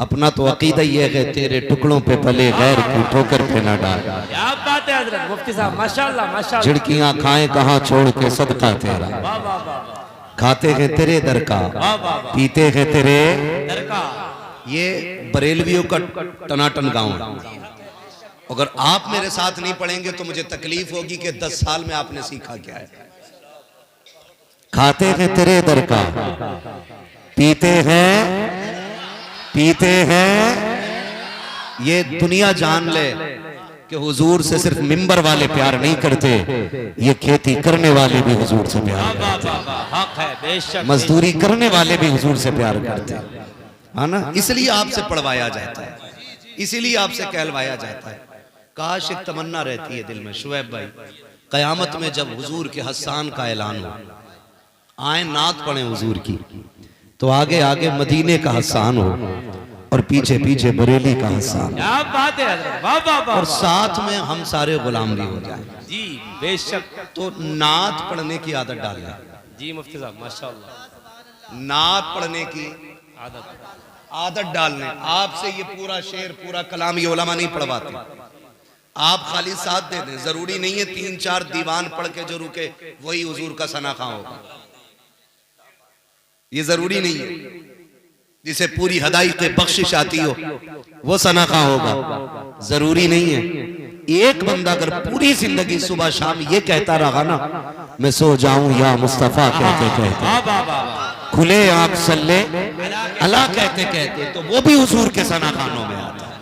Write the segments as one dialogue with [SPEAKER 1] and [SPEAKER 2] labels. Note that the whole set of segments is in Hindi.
[SPEAKER 1] अपना तो अकीदा ये है तेरे टुकड़ों पे पले गैर की ठोकर पे ना डाल।
[SPEAKER 2] क्या बात है हजरत मुफ्ती साहब, माशाल्लाह माशाल्लाह।
[SPEAKER 1] झिड़कियां खाएं कहाँ छोड़ के सदका तेरा।
[SPEAKER 2] वाह वाह वाह।
[SPEAKER 1] खाते हैं तेरे दर का, पीते हैं तेरे
[SPEAKER 2] दर का।
[SPEAKER 1] ये बरेलवियों का टनाटन गांव है। अगर आप मेरे साथ नहीं पढ़ेंगे तो मुझे तकलीफ होगी कि 10 साल में आपने सीखा क्या है। खाते हैं तेरे दर का, पीते हैं ये दुनिया जान ले कि हुजूर से सिर्फ मिंबर वाले प्यार नहीं करते, ये खेती करने वाले भी हुजूर से प्यार करते,
[SPEAKER 2] हक है बेशक।
[SPEAKER 1] मजदूरी करने वाले भी हुजूर से प्यार करते हैं, है ना। इसलिए आपसे पढ़वाया जाता है, इसीलिए आपसे कहलवाया जाता है। काश एक तमन्ना रहती है दिल में शुएब भाई, कयामत में जब हुजूर के हस्सान का ऐलान हो, आए नात पढ़े हुजूर की, तो आगे आगे मदीने का हस्सान हो और पीछे पीछे बरेली का हस्सान।
[SPEAKER 2] क्या बात है हजरत, वाह वाह वाह।
[SPEAKER 1] और साथ में हम सारे गुलाम भी हो जाए
[SPEAKER 2] जी बेशक।
[SPEAKER 1] तो नात पढ़ने की आदत डालना।
[SPEAKER 2] जी मुफ्ती साहब माशाल्लाह।
[SPEAKER 1] नात पढ़ने की
[SPEAKER 2] आदत
[SPEAKER 1] डालने। आपसे ये पूरा शेर पूरा कलाम ये उलमा नहीं पढ़वाते, आप खाली साथ दे दें। जरूरी नहीं है 3-4 दीवान पढ़ के जो रुके वही हुजूर का सना खां होगा, ये जरूरी नहीं है। जिसे पूरी हदायत बख्शिश आती हो वो सना खां होगा, जरूरी नहीं है। एक बंदा अगर पूरी जिंदगी सुबह शाम ये कहता रहा ना, मैं सो जाऊं या मुस्तफा कहते कहते, खुले आंख सल्ले अला कहते कहते, तो वो भी हुजूर के सना खानों में आता है।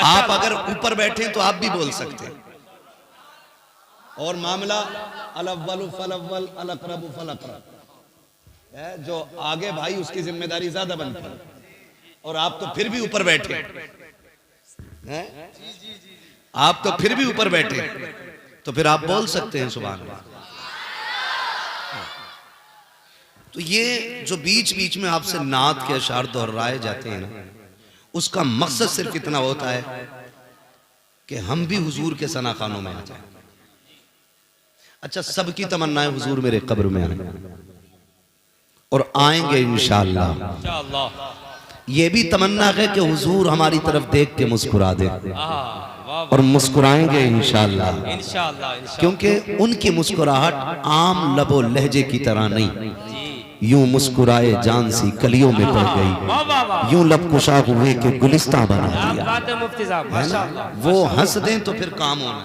[SPEAKER 1] आप अगर ऊपर बैठे तो आप भी बोल सकते हैं। और मामला अलअव्वलु फलअव्वल अलअक़रबु फलअक़रब है, जो आगे भाई उसकी जिम्मेदारी ज्यादा बनती है, और आप तो फिर भी ऊपर बैठे हैं, आप तो फिर भी ऊपर बैठे, तो फिर आप बोल सकते हैं सुभान अल्लाह। तो ये जो बीच बीच में आपसे नात के अशार दोहराए जाते हैं ना, उसका मकसद सिर्फ इतना होता है कि हम भी हुजूर के सना खानों में आ जाएं। अच्छा, सबकी तमन्ना है हुजूर मेरे कब्र में आए, और आएंगे इंशाअल्लाह। ये भी तमन्ना है कि हुजूर हमारी तरफ देख के मुस्कुरा दे, और मुस्कुराएंगे इंशाअल्लाह। क्योंकि उनकी मुस्कुराहट आम लबो लहजे की तरह नहीं, यूं मुस्कुराए जान सी कलियों में पड़ गई, यूं लब कुशा हुए के गुलिस्तां बना दिया। वो हंस दें तो फिर काम होना,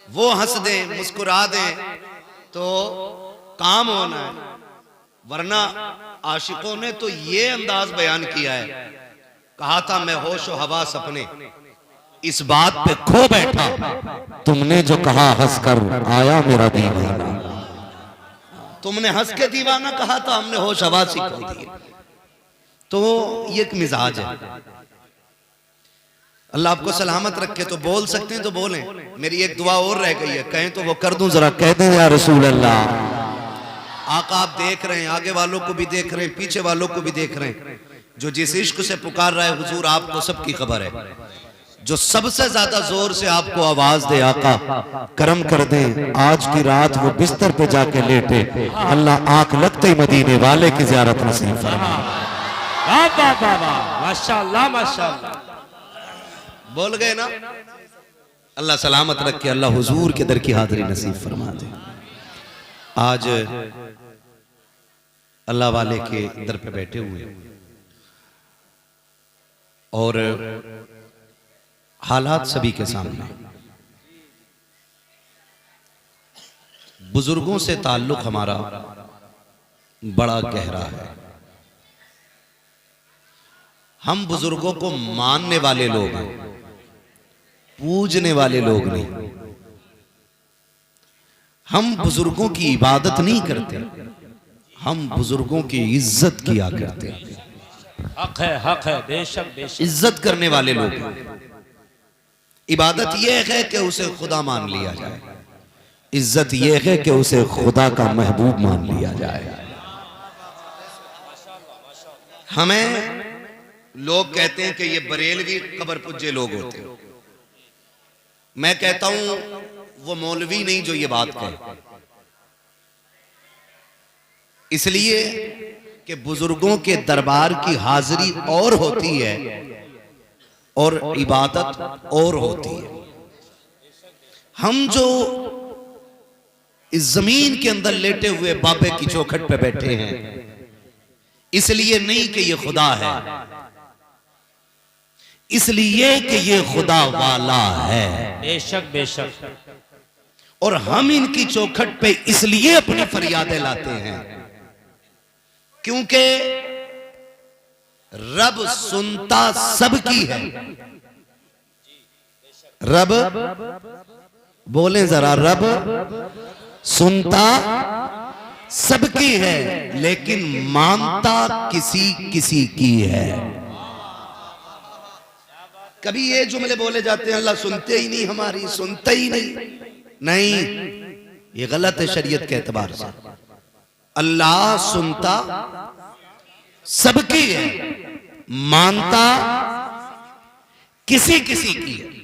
[SPEAKER 1] वो हंस दें मुस्कुरा दें तो काम होना है। वरना आशिकों ने तो ये अंदाज बयान किया है, कहा था मैं होश और हवास अपने इस बात पे खो बैठा, तुमने जो कहा हंस कर आया मेरा दीवाना। तुमने हंस के दीवाना कहा था, हमने होश हवास ही खो दिए। तो ये एक मिजाज है। अल्लाह आपको सलामत रखे। तो बोल सकते हैं तो बोलें। मेरी एक दुआ और रह गई है, कहें तो वो कर दूं, जरा कह दें या रसूल अल्लाह। आका आप देख रहे हैं, आगे वालों को भी देख रहे हैं, पीछे वालों को भी देख रहे हैं। जो जिस इश्क से पुकार रहा है हुजूर, आपको सबकी खबर है। जो सबसे ज्यादा जोर से आपको आवाज दे, आका करम कर दे, आज की रात वो बिस्तर पे जाके लेटे, अल्लाह आंख लगते ही मदीने वाले की ज़ियारत नसीब फरमाए।
[SPEAKER 2] माशाअल्लाह माशाअल्लाह।
[SPEAKER 1] बोल गए ना। अल्लाह सलामत रखे, अल्लाह हुजूर के दर की हाजिरी नसीब फरमा दे। आज अल्लाह वाले के दर पे बैठे हुए और हालात सभी के सामने, बुजुर्गों से ताल्लुक हमारा बड़ा गहरा है। हम बुजुर्गों को मानने वाले लोग हैं, पूजने वाले लोग नहीं। हम बुजुर्गों की इबादत नहीं करते, हम बुजुर्गों की इज्जत किया करते हैं।
[SPEAKER 2] हक है बेशक बेशक।
[SPEAKER 1] इज्जत करने वाले लोग हैं। इबादत यह है कि उसे खुदा मान लिया जाए, इज्जत यह है कि उसे खुदा का महबूब मान लिया जाए। हमें लोग कहते हैं कि ये बरेलवी कब्र पुज्जे लोग होते हैं। मैं कहता हूं वो मौलवी नहीं जो ये बात कहे, इसलिए कि बुजुर्गों के दरबार की हाजिरी और होती है और इबादत और होती है। हम जो इस जमीन के अंदर लेटे हुए बाबे की चौखट पे बैठे हैं, इसलिए नहीं कि ये खुदा है, इसलिए कि ये खुदा वाला है।
[SPEAKER 2] बेशक बेशक।
[SPEAKER 1] और हम इनकी चौखट पे इसलिए अपनी फरियादें लाते हैं क्योंकि रब सुनता सबकी है। रब बोले जरा, रब सुनता सबकी है लेकिन मानता किसी किसी की है। कभी ये जुमले बोले जाते हैं, अल्लाह सुनते ही नहीं, हमारी सुनते ही नहीं, ये गलत है शरीयत के एतबार से। अल्लाह सुनता सबकी है, मानता किसी किसी की है।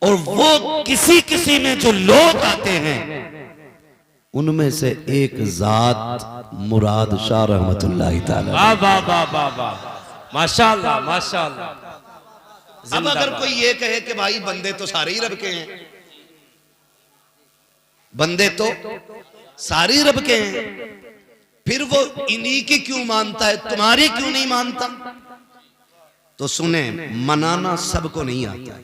[SPEAKER 1] और वो किसी किसी में जो लोग आते हैं उनमें से एक जात मुराद शाह रहमतुल्लाह तआला।
[SPEAKER 2] वाह वाह वाह वाह वाह, माशाअल्लाह माशाअल्लाह।
[SPEAKER 1] अब अगर कोई ये कहे कि भाई बंदे तो सारे ही रब के हैं, बंदे तो सारे ही रब के हैं, फिर वो इन्हीं की क्यों मानता है, तुम्हारी क्यों नहीं मानता? तो सुने, मनाना सबको नहीं आता है,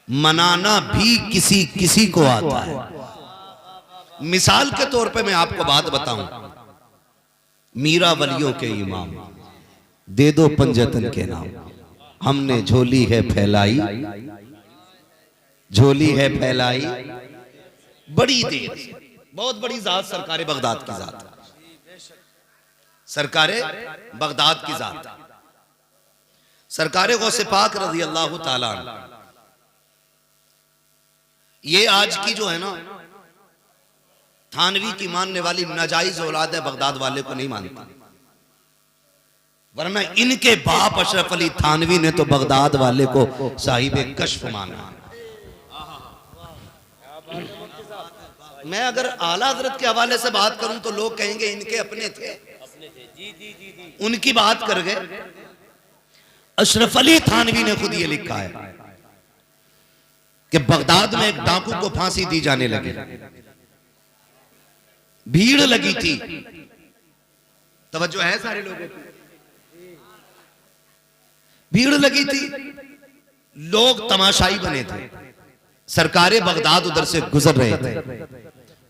[SPEAKER 1] मनाना भी किसी किसी को आता है। मिसाल के तौर पे मैं आपको बात बताऊं, मीरा वलियों के इमाम दे दो पंजतन के नाम, हमने झोली है फैलाई, झोली है फैलाई बड़ी देर से। बहुत बड़ी जात सरकारे बगदाद की जात, सरकारे बगदाद की जात, सरकारे गौसे पाक रज़ी अल्लाह ताला अन्हु। ये आज की जो है ना थानवी की मानने वाली नाजायज औलाद है, बगदाद वाले को नहीं मानती, वरना इनके बाप अशरफ अली थानवी ने तो बगदाद वाले को साहिबे कश्फ माना। मैं अगर आला हजरत के हवाले से बात करूं तो लोग कहेंगे इनके अपने थे, उनकी बात कर गए। अशरफ अली थानवी ने खुद ये लिखा है कि बगदाद में एक डाकू को फांसी दी जाने लगी, भीड़ लगी थी, तवज्जो है सारे लोगों की, भीड़ लगी थी, लोग तमाशाई बने थे, सरकारे बगदाद उधर से गुजर रहे थे।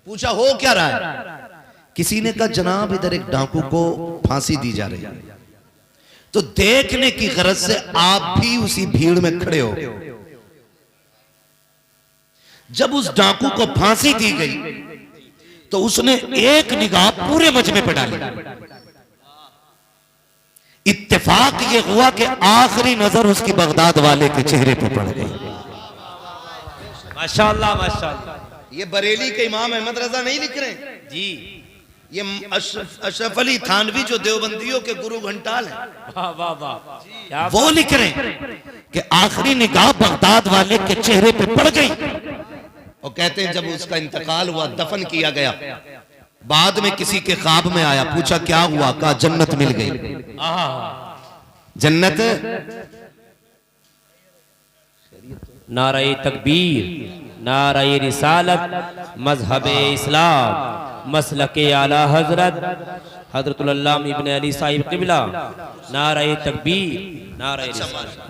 [SPEAKER 1] पूछा हो क्या रहा है? किसी ने कहा जनाब इधर एक डाकू को फांसी दी जा रही है। तो देखने की गरज से आप भी उसी भीड़ में खड़े हो। जब उस डाकू को फांसी दी गई तो उसने एक निगाह पूरे मजमे पर डाली। इत्तेफाक ये हुआ कि आखिरी नजर उसकी बगदाद वाले के चेहरे पर पड़ गई।
[SPEAKER 2] माशाअल्लाह माशाअल्लाह।
[SPEAKER 1] ये बरेली के इमाम अहमद रजा नहीं लिख रहे
[SPEAKER 2] जी,
[SPEAKER 1] ये अशरफ अली थानवी जो देवबंदियों के गुरु घंटाल है,
[SPEAKER 2] वाह वाह वाह,
[SPEAKER 1] वो लिख रहे हैं कि आखिरी निगाह बगदाद वाले के चेहरे पे पड़ गई। और कहते हैं जब उसका इंतकाल हुआ, दफन किया गया, बाद में किसी के ख्वाब में आया, पूछा क्या हुआ? कहा जन्नत मिल गई, जन्नत।
[SPEAKER 2] नारे तकबीर, नारे रिसालत, मजहब इस्लाम, मसलके आला हजरत हजरतुल अल्लामा इब्न अली साहिब क़िबला, नारे तकबीर, नारे रिसालत।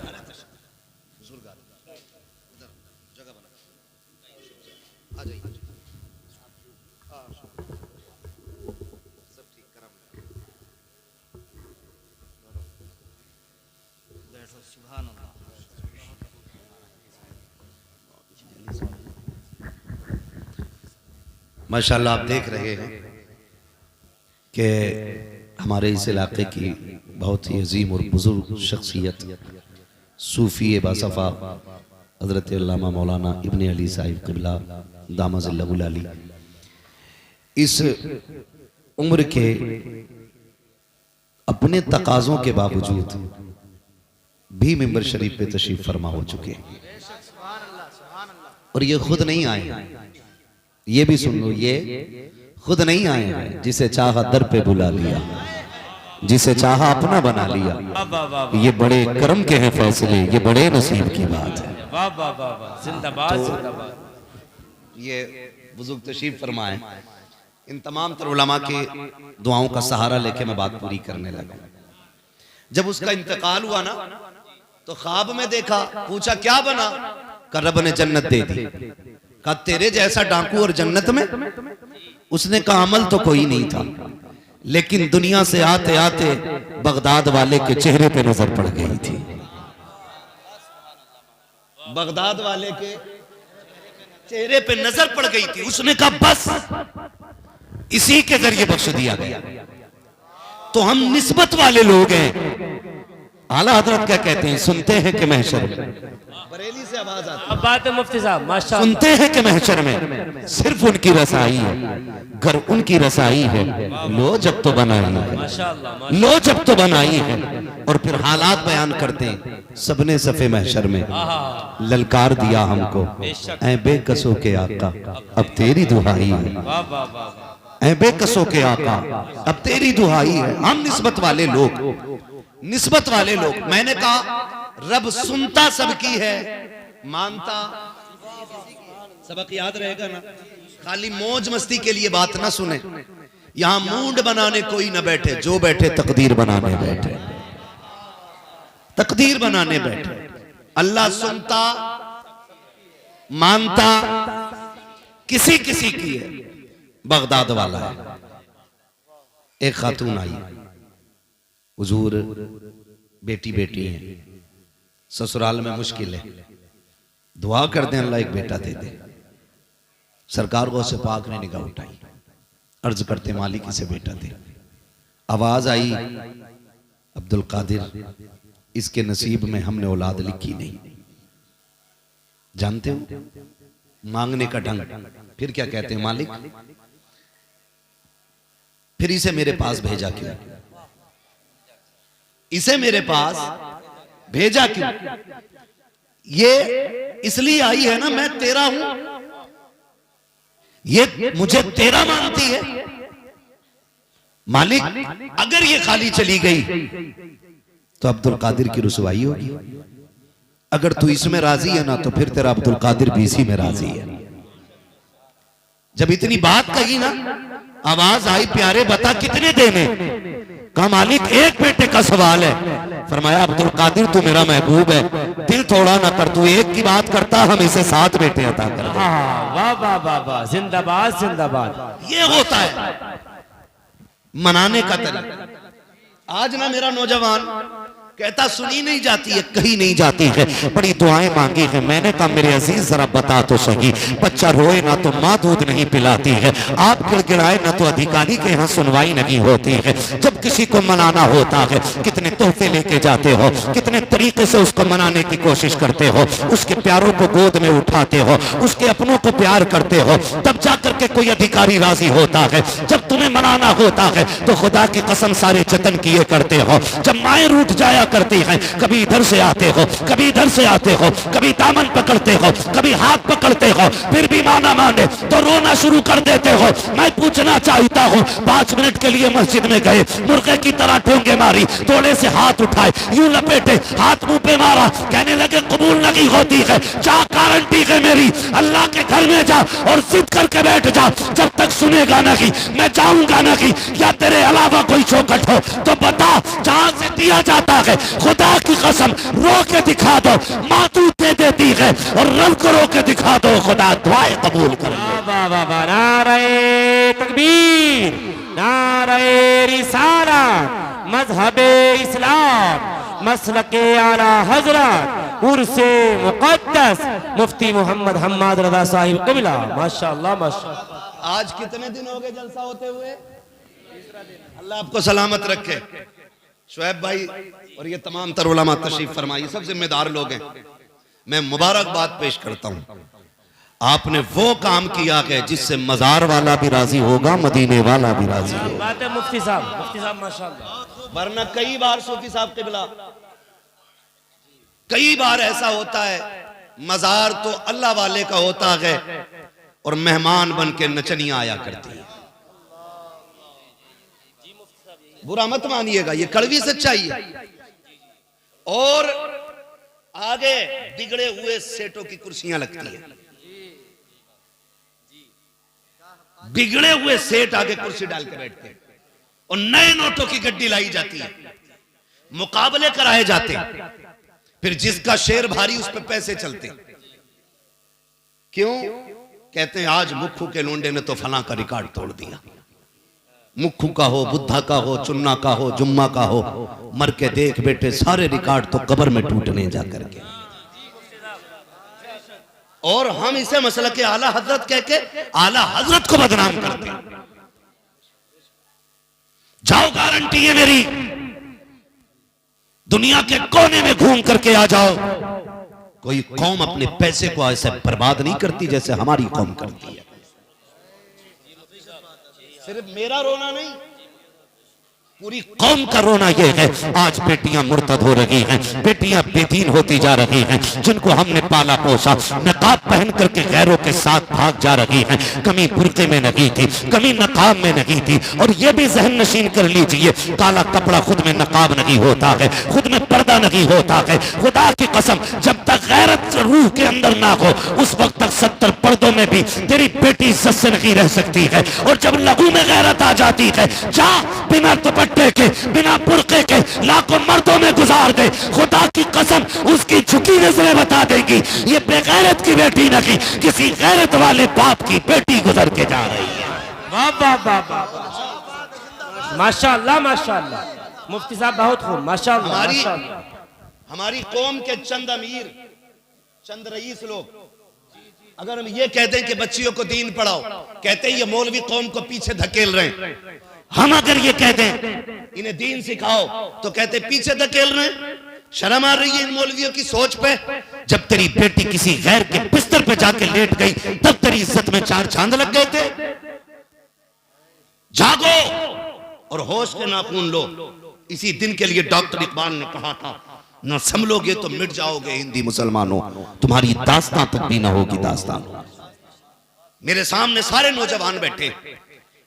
[SPEAKER 1] माशाल्लाह आप देख रहे हैं कि हमारे इस इलाके की बहुत ही अजीम और बुजुर्ग शख्सियत सूफी बासफ़ा हज़रत अल्लामा मौलाना इब्न अली साहिब क़िबला दामज़िल्लहुल अली इस उम्र के अपने तकाज़ों के बावजूद भी मिंबर शरीफ पे तशरीफ फरमा हो चुके हैं। और ये खुद नहीं आए, ये भी सुन लो, ये खुद नहीं आए हैं, जिसे चाहा दर पे बुला लिया, जिसे चाहा अपना बना लिया।
[SPEAKER 2] वाह वाह वाह
[SPEAKER 1] ये बड़े कर्म के हैं फैसले, ये बड़े नसीब की बात है।
[SPEAKER 2] वाह वाह वाह वाह, जिंदाबाद जिंदाबाद।
[SPEAKER 1] ये बुजुर्ग तशरीफ फरमाए, इन तमाम तर उलमा के दुआओं का सहारा लेके मैं बात पूरी करने लगा। जब उसका इंतकाल हुआ ना तो ख्वाब में देखा, पूछा क्या बना, का रब ने जन्नत दे दी। कहा तेरे जैसा डाकू और जन्नत में? उसने कहा अमल तो कोई नहीं था, लेकिन दुनिया से आते आते बगदाद वाले के चेहरे पे नजर पड़ गई थी। बगदाद वाले के चेहरे पे नजर पड़ गई थी। उसने कहा बस इसी के जरिए बख्श दिया गया। तो हम निस्बत वाले लोग हैं। आला हजरत क्या कहते हैं, सुनते हैं कि महशर में, बरेली से आवाज आती है,
[SPEAKER 2] अब बात है मुफ्ती साहब माशाअल्लाह।
[SPEAKER 1] सुनते हैं कि महशर में सिर्फ उनकी रसाई है, घर उनकी रसाई है। लो जब तो बनाई है,
[SPEAKER 2] माशाअल्लाह
[SPEAKER 1] लो जब तो बनाई है। और फिर हालात बयान करते हैं, सबने सफे महशर में ललकार दिया हमको, ऐ बेकसों के आका अब तेरी दुहाई है।
[SPEAKER 2] वाह वाह वाह,
[SPEAKER 1] ऐ बेकसों के आका अब तेरी दुहाई है। हम निस्बत वाले लोग, निस्बत वाले लोग। मैंने कहा रब सुनता सबकी है, मानता। सबक याद रहेगा ना, खाली मौज मस्ती के लिए बात ना सुने। यहां मूड बनाने कोई ना बैठे, जो बैठे तकदीर बनाने बैठे, तकदीर बनाने बैठे। अल्लाह सुनता मानता किसी किसी की है। बगदाद वाला है, एक खातून आई, हुजूर बेटी बेटी है, ससुराल में मुश्किल है, दुआ कर दें अल्लाह एक बेटा दे दे। सरकार को से पाक ने निगाह उठाई, अर्ज करते मालिक इसे बेटा दे। आवाज आई, अब्दुल कादिर इसके नसीब में हमने औलाद लिखी नहीं। जानते हो मांगने का ढंग। फिर क्या कहते हैं, मालिक फिर इसे मेरे पास भेजा क्यों, इसे मेरे पास भेजा क्यों? ये इसलिए आई है ना, मैं तेरा हूं, ये मुझे तेरा मानती है। मालिक अगर ये खाली चली गई तो अब्दुल कादिर की रुसवाई होगी। अगर तू इसमें राजी है ना, तो फिर तेरा अब्दुल कादिर भी इसी में राजी है। जब इतनी बात कही ना, आवाज आई, प्यारे बता कितने देने? कहा मालिक एक बेटे का सवाल है। फरमाया अब्दुल कादिर तू मेरा महबूब है, दिल थोड़ा ना कर, तू एक की बात करता, हम इसे 7 बेटे अता कर दे।
[SPEAKER 2] वाह वाह वाह वाह, जिंदाबाद जिंदाबाद।
[SPEAKER 1] ये होता है मनाने का तरीका। आज ना मेरा नौजवान कहता सुनी नहीं जाती है, कहीं नहीं जाती है, बड़ी दुआएं मांगी है। मैंने कहा मेरे अजीज जरा बता तो सही, बच्चा रोए ना तो माँ दूध नहीं पिलाती है, आप गिड़गिड़ाए ना तो अधिकारी के यहाँ सुनवाई नहीं होती है। जब किसी को मनाना होता है, कितने तोहफे लेके जाते हो, कितने तरीके से उसको मनाने की कोशिश करते हो, उसके प्यारों को गोद में उठाते हो, उसके अपनों को प्यार करते हो, तब जाकर के कोई अधिकारी राजी होता है। जब तुम्हें मनाना होता है तो खुदा की कसम सारे जतन किए करते हो। जब माएँ रूठ जाया करती हैं, कभी इधर से आते हो, कभी इधर से आते हो, कभी दामन पकड़ते हो, कभी हाथ पकड़ते हो, फिर भी माना माने तो रोना शुरू कर देते हो। मैं पूछना चाहता हूँ, 5 मिनट के लिए मस्जिद में गए, मुर्गे की तरह ठोंगे मारी, थोड़े से हाथ उठाए, यूं लपेटे, हाथ मुंह पे मारा, कहने लगे कबूल नहीं होती है, जा गारंटी है मेरी, अल्लाह के घर में जा और जिद करके बैठ जा, जब तक सुनेगा नहीं मैं जाऊंगा नहीं, या तेरे अलावा कोई चौखट हो तो बता, जहां से दिया जाता है खुदा की कसम रो के दिखा दो, माँ तू दे देती है, और रब को रो के दिखा दो, खुदा दुआएं कबूल कर।
[SPEAKER 2] वाह वाह वाह, नारे तकबीर, नारे रिसालत, मजहबे इस्लाम, मसलके आला हजरत, उर्से मुकद्दस मुफ्ती मोहम्मद हम्माद रजा साहिब क़िबला। माशाअल्लाह माशाअल्लाह।
[SPEAKER 1] आज कितने दिन हो गए जलसा होते हुए? अल्लाह आपको सलामत रखे। शुएब भाई और ये तमाम तर उलमा तशरीफ फरमाई, सब जिम्मेदार लोग हैं। मैं मुबारकबाद पेश करता हूँ, आपने वो काम किया है जिससे मजार वाला भी राजी होगा, मदीने वाला भी राजी होगा।
[SPEAKER 2] बात है मुफ्ती साहब माशाअल्लाह।
[SPEAKER 1] वरना कई बार सूफी साहब क़िबला, कई बार ऐसा होता है मजार तो अल्लाह वाले का होता है और मेहमान बन के नचनियां आया करती है। बुरा मत मानिएगा, ये कड़वी सच्चाई है। और आगे बिगड़े हुए सेठों की कुर्सियां लगती है, बिगड़े हुए सेठ आगे कुर्सी डाल के बैठते हैं और नए नोटों की गड्डी लाई जाती है, मुकाबले कराए जाते हैं, फिर जिसका शेर भारी उस पर पैसे चलते। क्यों? कहते हैं आज मुक्खू के लोंडे ने तो फलां का रिकॉर्ड तोड़ दिया। मुक्खू का हो, बुद्धा का हो, चुन्ना का हो, जुम्मा का हो, मर के देख बेटे सारे रिकॉर्ड तो कब्र में टूटने जा करके। और हम इसे मसला के आला हजरत कह के आला हजरत को बदनाम करते हैं। जाओ, गारंटी है मेरी, दुनिया के कोने में घूम करके आ जाओ, कोई कौम अपने पैसे को ऐसे बर्बाद नहीं करती जैसे हमारी कौम करती है। सिर्फ मेरा रोना नहीं, पूरी कौम का रोना यह है, आज बेटियां मुर्तद हो रही हैं, बेटियां बेदीन होती जा रही हैं, जिनको हमने पाला पोसा नकाब पहन करके गैरों के साथ भाग जा रही हैं। कमी बुर्के में नहीं थी, कमी नकाब में नहीं थी। और ये भी जहन नशीन कर लीजिए, काला कपड़ा खुद में नकाब नहीं होता है, खुद में पर्दा नहीं होता है। खुदा की कसम, जब तक गैरत रूह के अंदर ना हो उस वक्त तक 70 पर्दों में भी तेरी बेटी इज्जत से नहीं रह सकती है। और जब लहू में गैरत आ जाती है, जा बिना दुपट्टे के, बिना बुर्के के लाखों मर्दों में गुजार दे, खुदा की कसम उसकी झुकी नजरें बता देगी ये बेगैरत की बेटी नहीं, किसी गैरत वाले बाप की बेटी गुजर के जा रही है।
[SPEAKER 2] वाह वाह वाह वाह, माशाअल्लाह माशाअल्लाह। मुफ्ती साहब बहुत खूब, माशाअल्लाह।
[SPEAKER 1] हमारी कौम के चंद अमीर, चंद रईस लोग अगर हम ये कहते हैं कि बच्चियों को दीन पढ़ाओ, कहते हैं ये मौलवी कौम को पीछे धकेल रहे हैं। हम अगर ये कहते हैं इन्हें दीन सिखाओ तो कहते पीछे धकेल रहे हैं। शर्म आ रही है इन मौलवियों की सोच पे। जब तेरी बेटी किसी गैर के बिस्तर पे जाके लेट गई तब तेरी इज्जत में 4 चांद लग गए थे। जागो और होश के नाखून लो। इसी दिन के लिए डॉक्टर इकबाल ने कहा था, न संभलोगे तो मिट जाओगे हिंदी मुसलमानों, तुम्हारी दास्तां तक भी ना होगी दास्तान। मेरे सामने सारे नौजवान बैठे,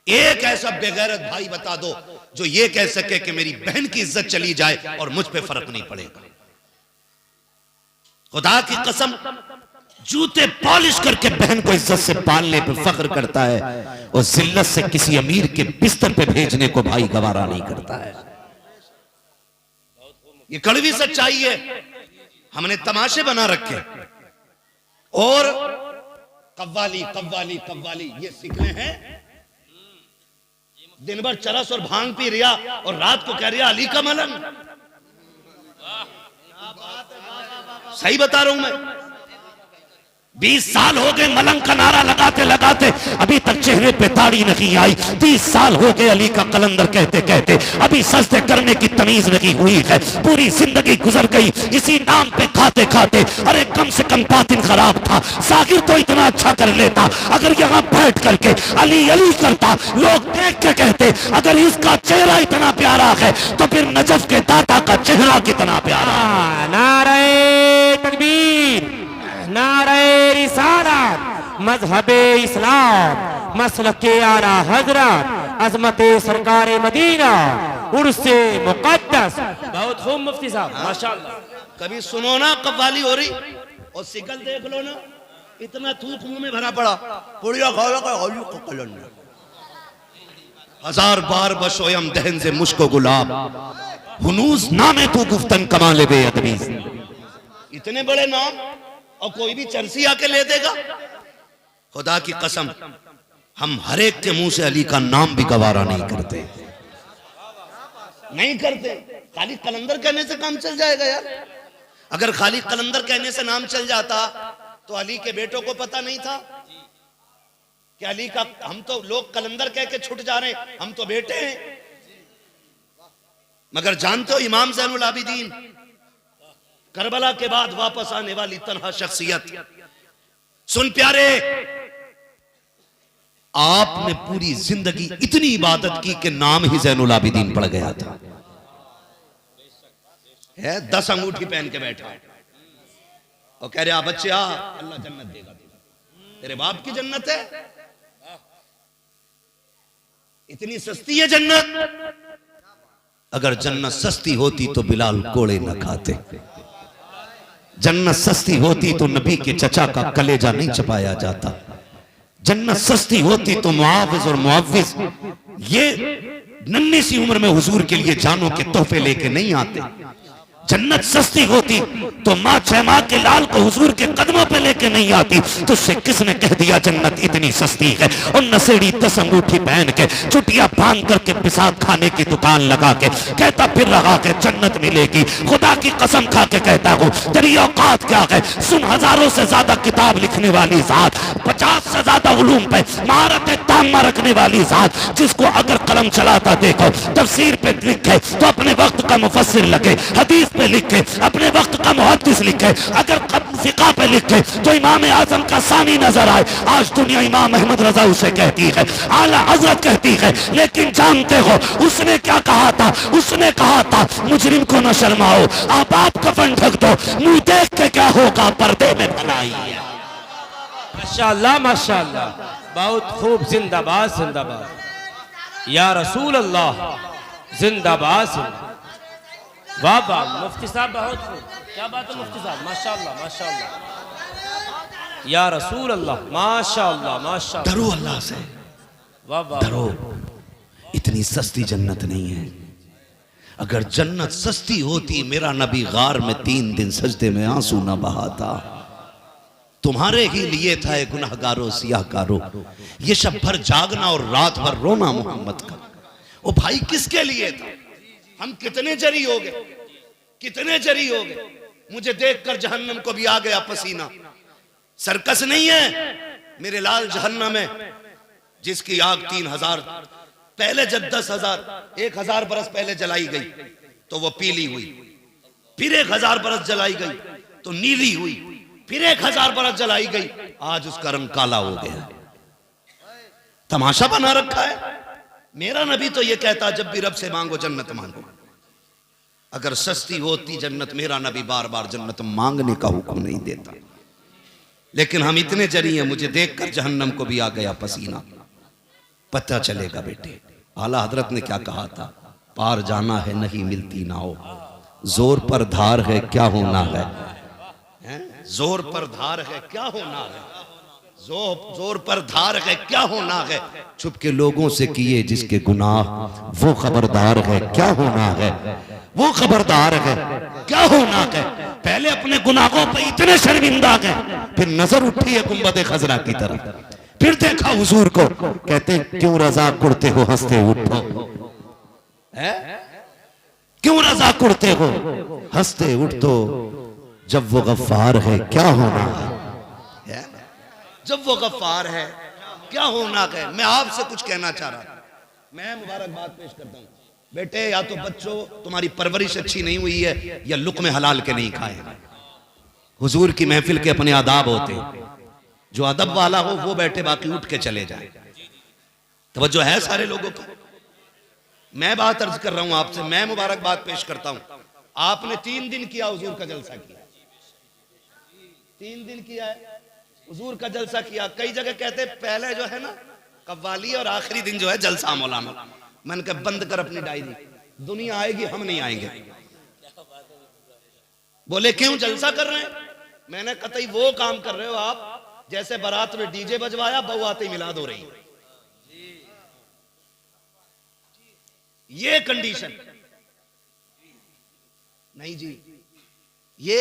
[SPEAKER 1] एक ऐसा बेगैरत भाई बता दो जो ये कह सके कि मेरी बहन की इज्जत चली जाए और मुझ पे फर्क नहीं पड़ेगा। खुदा की कसम, जूते पॉलिश करके बहन को इज्जत से पालने पे फख्र करता है और जिल्लत से किसी अमीर के बिस्तर पे भेजने को भाई गवारा नहीं करता है। ये कड़वी सच्चाई है, हमने तमाशे बना रखे। और कव्वाली कव्वाली कव्वाली ये सीखने हैं। दिन भर चरस और भांग पी रिया और रात को कह रिया अली का मलंग। सही बता रहा हूं मैं, 20 साल हो गए मलंग का नारा लगाते लगाते, अभी तक चेहरे पे दाढ़ी नहीं आई। 30 साल हो गए अली का कलंदर कहते कहते, अभी सजदे करने की तमीज नहीं हुई है। पूरी जिंदगी गुजर गई इसी नाम पे खाते खाते। अरे कम से कम बातिन खराब था, साकिर तो इतना अच्छा कर लेता। अगर यहाँ बैठ करके अली अली करता, लोग देख के कहते अगर इसका चेहरा इतना प्यारा है तो फिर नजफ के दाता का चेहरा कितना प्यारा।
[SPEAKER 2] नारे तकबीर, नारे रिसालत, मजहबे इस्लाम, मसलके आला हजरत, अजमते सरकारे मदीना, उर्से मुकद्दस। बहुत खूब मुफ्ती साहब, माशाअल्लाह।
[SPEAKER 1] कभी सुनो ना कव्वाली हो रही और सिकल देख लो ना, इतना थूक मुंह में भरा पड़ा, पुड़िया खाओ का होली को कलन। 1000 बार बशोयम दहन से मुश्को गुलाब, हुनूस नामे तू गुफ्तन कमाले बेअदबी। इतने बड़े नाम और कोई भी चर्सी आके ले देगा। खुदा की कसम, हम हर एक के मुंह से अली का नाम भी गवारा नहीं करते, नहीं करते। खाली कलंदर कहने से काम चल जाएगा यार। अगर खाली कलंदर कहने से नाम चल जाता तो अली के बेटों को पता नहीं था कि अली का, हम तो लोग कलंदर कह के छुट जा रहे हैं, हम तो बेटे हैं। मगर जानते हो इमाम ज़ैनुल आबिदीन, करबला के बाद वापस आने वाली तन्हा शख्सियत। सुन प्यारे, आपने पूरी जिंदगी इतनी इबादत की कि नाम ही ज़ैनुल आबिदीन पड़ गया था। है 10 अंगूठी पहन के बैठा और कह रहा बच्चे आ, अल्लाह जन्नत देगा, तेरे बाप की जन्नत है। इतनी सस्ती है जन्नत। अगर जन्नत सस्ती होती तो बिलाल कोड़े न खाते, जन्नत सस्ती होती तो नबी के चचा का कलेजा नहीं चपाया जाता, जन्नत सस्ती होती तो मुआविज और मुआविज ये नन्ही सी उम्र में हुजूर के लिए जानों के तोहफे लेके नहीं आते। जन्नत सस्ती होती तो माँ छह माह के लाल को हुजूर के कदमों पे लेके नहीं आती। तुझसे किसने कह दिया जन्नत इतनी सस्ती है? और नसेड़ी 10 अंगूठी पहन के चुटिया बांध करके पिसाब खाने की दुकान लगा के कहता फिर रहा के जन्नत मिलेगी। खुदा की कसम खा के कहता हूँ तेरी औकात क्या है? सुन, हजारों से ज्यादा किताब लिखने वाली जात, 50 से ज्यादा उलूम पे महारत तामा रखने वाली जात, जिसको अगर कलम चलाता देखो तफसीर पे लिखे तो अपने वक्त का मुफस्सिर लगे, हदीस पे लिखे अपने वक्त का मुहद्दिस लिखे, अगर फिका पे लिखे तो इमाम आजम का सानी नजर आए। आज दुनिया इमाम अहमद रजा उसे कहती है, आला हजरत कहती है, लेकिन जानते हो उसने क्या कहा था? उसने कहा था मुजरिम को न शर्माओ, आप कफन ढक दो, मुंह देख के क्या होगा पर्दे में भलाई।
[SPEAKER 2] माशाअल्लाह माशाअल्लाह, बहुत खूब, जिंदाबाद जिंदाबाद या रसूल अल्लाह, जिंदाबाद जिंदाबाद। वाह वाह मुफ्ती साहब, बहुत खूब, क्या बात है मुफ्ती साहब, माशाअल्लाह माशाअल्लाह या रसूल अल्लाह, माशाअल्लाह माशाअल्लाह।
[SPEAKER 1] डरो अल्लाह से,
[SPEAKER 2] वाह वाह,
[SPEAKER 1] डरो, इतनी सस्ती जन्नत नहीं है। अगर जन्नत सस्ती होती मेरा नबी गार में 3 दिन सजदे में आंसू न बहाता। तुम्हारे ही लिए था गुनहगारों सियाहकारों, ये शब भर जागना और रात भर रोना मोहम्मद का। ओ भाई किसके लिए था? हम कितने जरी हो गए, कितने जरी हो गए। मुझे देखकर जहन्नम को भी आ गया पसीना। सर्कस नहीं है मेरे लाल जहन्नम में, जिसकी आग 3000 पहले जब 10,000 1000 बरस पहले जलाई गई तो वो पीली हुई, फिर 1000 बरस जलाई गई तो नीली हुई, फिर 1000 बरस जलाई गई, आज उसका रंग काला हो गया। तमाशा बना रखा है। मेरा नबी तो ये कहता जब भी रब से मांगो जन्नत मांगो। अगर सस्ती होती जन्नत मेरा नबी बार बार जन्नत मांगने का हुक्म नहीं देता। लेकिन हम इतने जरी हैं, मुझे देखकर जहन्नम को भी आ गया पसीना। पता चलेगा बेटे, आला हजरत ने क्या कहा था? पार जाना है नहीं मिलती नाव, जोर पर धार है क्या होना है, जोर पर धार है क्या होना है, जोर पर धार है क्या होना है, छुप के लोगों से किए जिसके गुनाह, वो खबरदार है क्या होना है, वो खबरदार है क्या होना है। पहले अपने गुनाहों पे इतने शर्मिंदा है, फिर नजर उठी है गुंबद खजरा की तरफ, फिर देखा हुजूर को, कहते क्यों रजा कुड़ते हो हंसते उठो, क्यों रजा कुड़ते हो हंसते उठो, जब वो गफ्फार है क्या होना है, जब वो गफ्फार है क्या होना है। मैं आपसे कुछ कहना चाह रहा हूं, मैं मुबारकबाद पेश करता हूं बेटे, या तो बच्चों तुम्हारी परवरिश अच्छी नहीं हुई है या लुक़्मे हलाल के नहीं खाए। हुजूर की महफिल के अपने आदाब होते हैं, जो अदब वाला हो वो बैठे, बाकी उठ के चले जाए। तवज्जो है सारे लोगों की। मैं बात अर्ज कर रहा हूं आपसे, मैं मुबारकबाद पेश करता हूं। आपने 3 दिन किया हुजूर का जलसा किया, 3 दिन किया है हुजूर का जलसा किया। कई जगह कहते पहले जो है ना कव्वाली और आखिरी दिन जो है जलसा मौलाना। मैंने कहा बंद कर अपनी डायरी, दुनिया आएगी हम नहीं आएंगे। बोले क्यों जलसा कर रहे हैं? मैंने कतई वो काम कर रहे हो आप जैसे बारात में डीजे बजवाया बहू आते मिलाद हो रही, ये कंडीशन नहीं जी। ये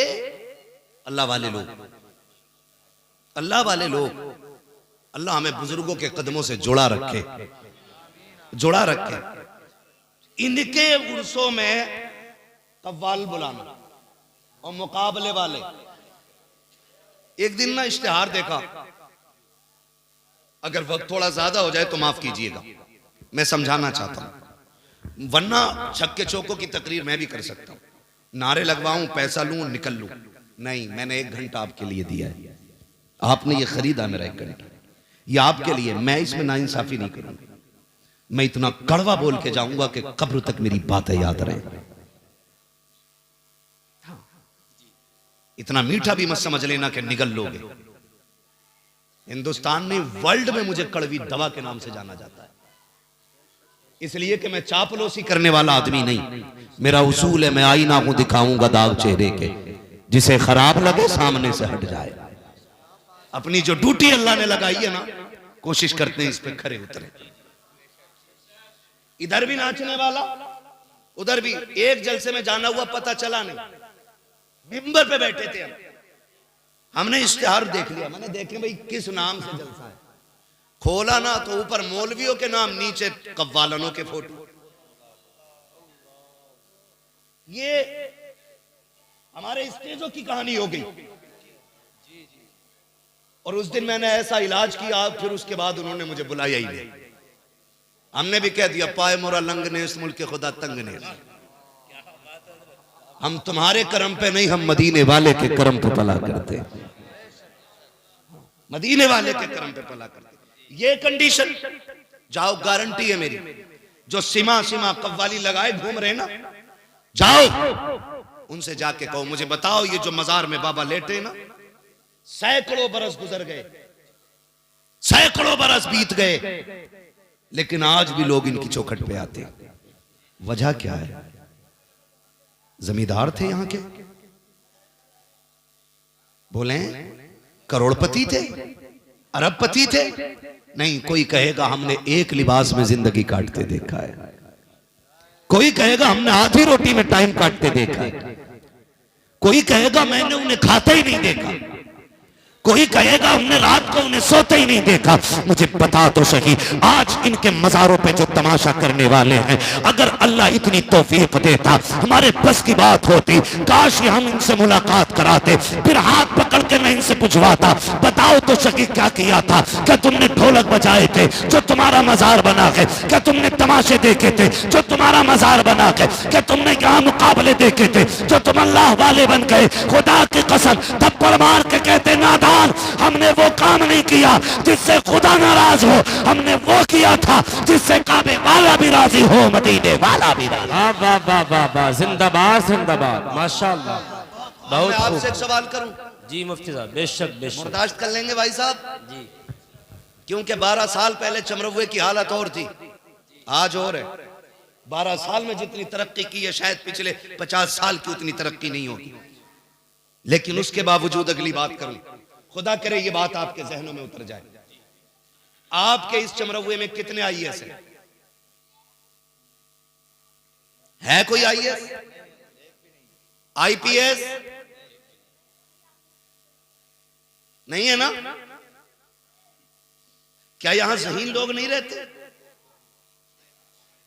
[SPEAKER 1] अल्लाह वाले लोग, अल्लाह वाले लोग, अल्लाह हमें बुजुर्गों के कदमों से जुड़ा रखे, जुड़ा रखे। इनके उर्सों में कव्वाल बुलाना और मुकाबले वाले। एक दिन ना इश्तिहार देखा, अगर वक्त थोड़ा ज्यादा हो जाए तो माफ कीजिएगा, मैं समझाना चाहता हूं, वरना छक्के चौकों की तकरीर मैं भी कर सकता हूं, नारे लगवाऊं, पैसा लूं, निकल लूं। नहीं, मैंने 1 घंटा आपके लिए दिया है, आपने ये खरीदा मेरा 1 घंटा, ये आपके लिए। मैं इसमें नाइंसाफी नहीं करूंगा, मैं इतना कड़वा बोल के जाऊंगा कि कब्र तक मेरी बातें याद रहे। इतना मीठा भी मत समझ लेना कि निगल लोगे। हिंदुस्तान में, वर्ल्ड में मुझे कड़वी दवा के नाम से जाना जाता है। इसलिए कि मैं चापलूसी करने वाला आदमी नहीं। मेरा उसूल है, मैं आईना को दिखाऊंगा दाग चेहरे के, जिसे खराब लगे सामने से हट जाए। अपनी जो ड्यूटी अल्लाह ने लगाई है ना, कोशिश करते हैं इस पे खरे उतरे। इधर भी नाचने वाला, उधर भी। एक जलसे में जाना हुआ पता चला नहीं, मिंबर पे बैठे थे हमने इश्तिहार देख लिया। मैंने देखे भाई किस नाम से जलसा है, खोला ना तो ऊपर मौलवियों के नाम, नीचे कव्वालनों के फोटो। ये हमारे स्टेजों की कहानी हो गई। और उस दिन मैंने ऐसा इलाज किया, फिर उसके बाद उन्होंने मुझे बुलाया ही नहीं। हमने भी कह दिया पाए मोरा लंग ने इस मुल्क के खुदा तंग ने। हम तुम्हारे करम पे नहीं, हम मदीने वाले के करम पे पला करते, मदीने वाले के करम पे पला करते। ये कंडीशन, जाओ गारंटी है मेरी, जो सीमा कव्वाली लगाए घूम रहे ना, जाओ उनसे जाके कहो मुझे बताओ, ये जो मजार में बाबा लेटे ना, सैकड़ों बरस गुजर गए, सैकड़ों बरस बीत गए, लेकिन आज भी लोग इनकी चौखट पे आते हैं। वजह क्या है? जमींदार थे यहां के, बोले करोड़पति थे, अरबपति थे? नहीं। कोई कहेगा हमने एक लिबास में जिंदगी काटते देखा है, कोई कहेगा हमने आधी रोटी में टाइम काटते देखा है, कोई कहेगा मैंने उन्हें खाते ही नहीं देखा, कोई कहेगा हमने रात को उन्हें सोते ही नहीं देखा। मुझे पता तो सही, आज इनके मज़ारों पे जो तमाशा करने वाले हैं, अगर अल्लाह इतनी तौफीक देता, हमारे बस की बात होती, काश हम इनसे मुलाकात कराते, फिर हाथ पकड़ के मैं इनसे पूछवाता, बताओ तो सही क्या किया था? क्या तुमने ढोलक बजाए थे जो तुम्हारा मजार बना के? क्या तुमने तमाशे देखे थे जो तुम्हारा मजार बना के? क्या तुमने यहाँ मुकाबले देखे थे जो तुम अल्लाह वाले बन गए? खुदा की कसम, थप्पड़ मार के कहते नादान, हमने वो काम नहीं किया जिससे खुदा नाराज हो, हमने वो किया था जिससे काबे वाला भी राजी हो, मदीने वाला भी राजी।
[SPEAKER 2] वाह वाह वाह वाह वाह, जिंदाबाद जिंदाबाद, माशाअल्लाह। बहुत
[SPEAKER 1] मैं आपसे एक सवाल करूं?
[SPEAKER 2] जी मुफ्ती साहब, बेशक बेशक।
[SPEAKER 1] बर्दाश्त कर लेंगे भाई साहब
[SPEAKER 2] जी।
[SPEAKER 1] क्योंकि 12 साल पहले चमरवे की हालत और थी, आज और है। 12 साल में जितनी तरक्की की है, शायद पिछले 50 साल की उतनी तरक्की नहीं होगी। लेकिन उसके बावजूद अगली बात करूं, खुदा करे ये बात आपके जहनों में उतर जाए, आपके इस चमरवे में कितने आईएएस हैं? है कोई आईएएस, आईपीएस? नहीं है ना? क्या यहां ज़हीन लोग नहीं रहते?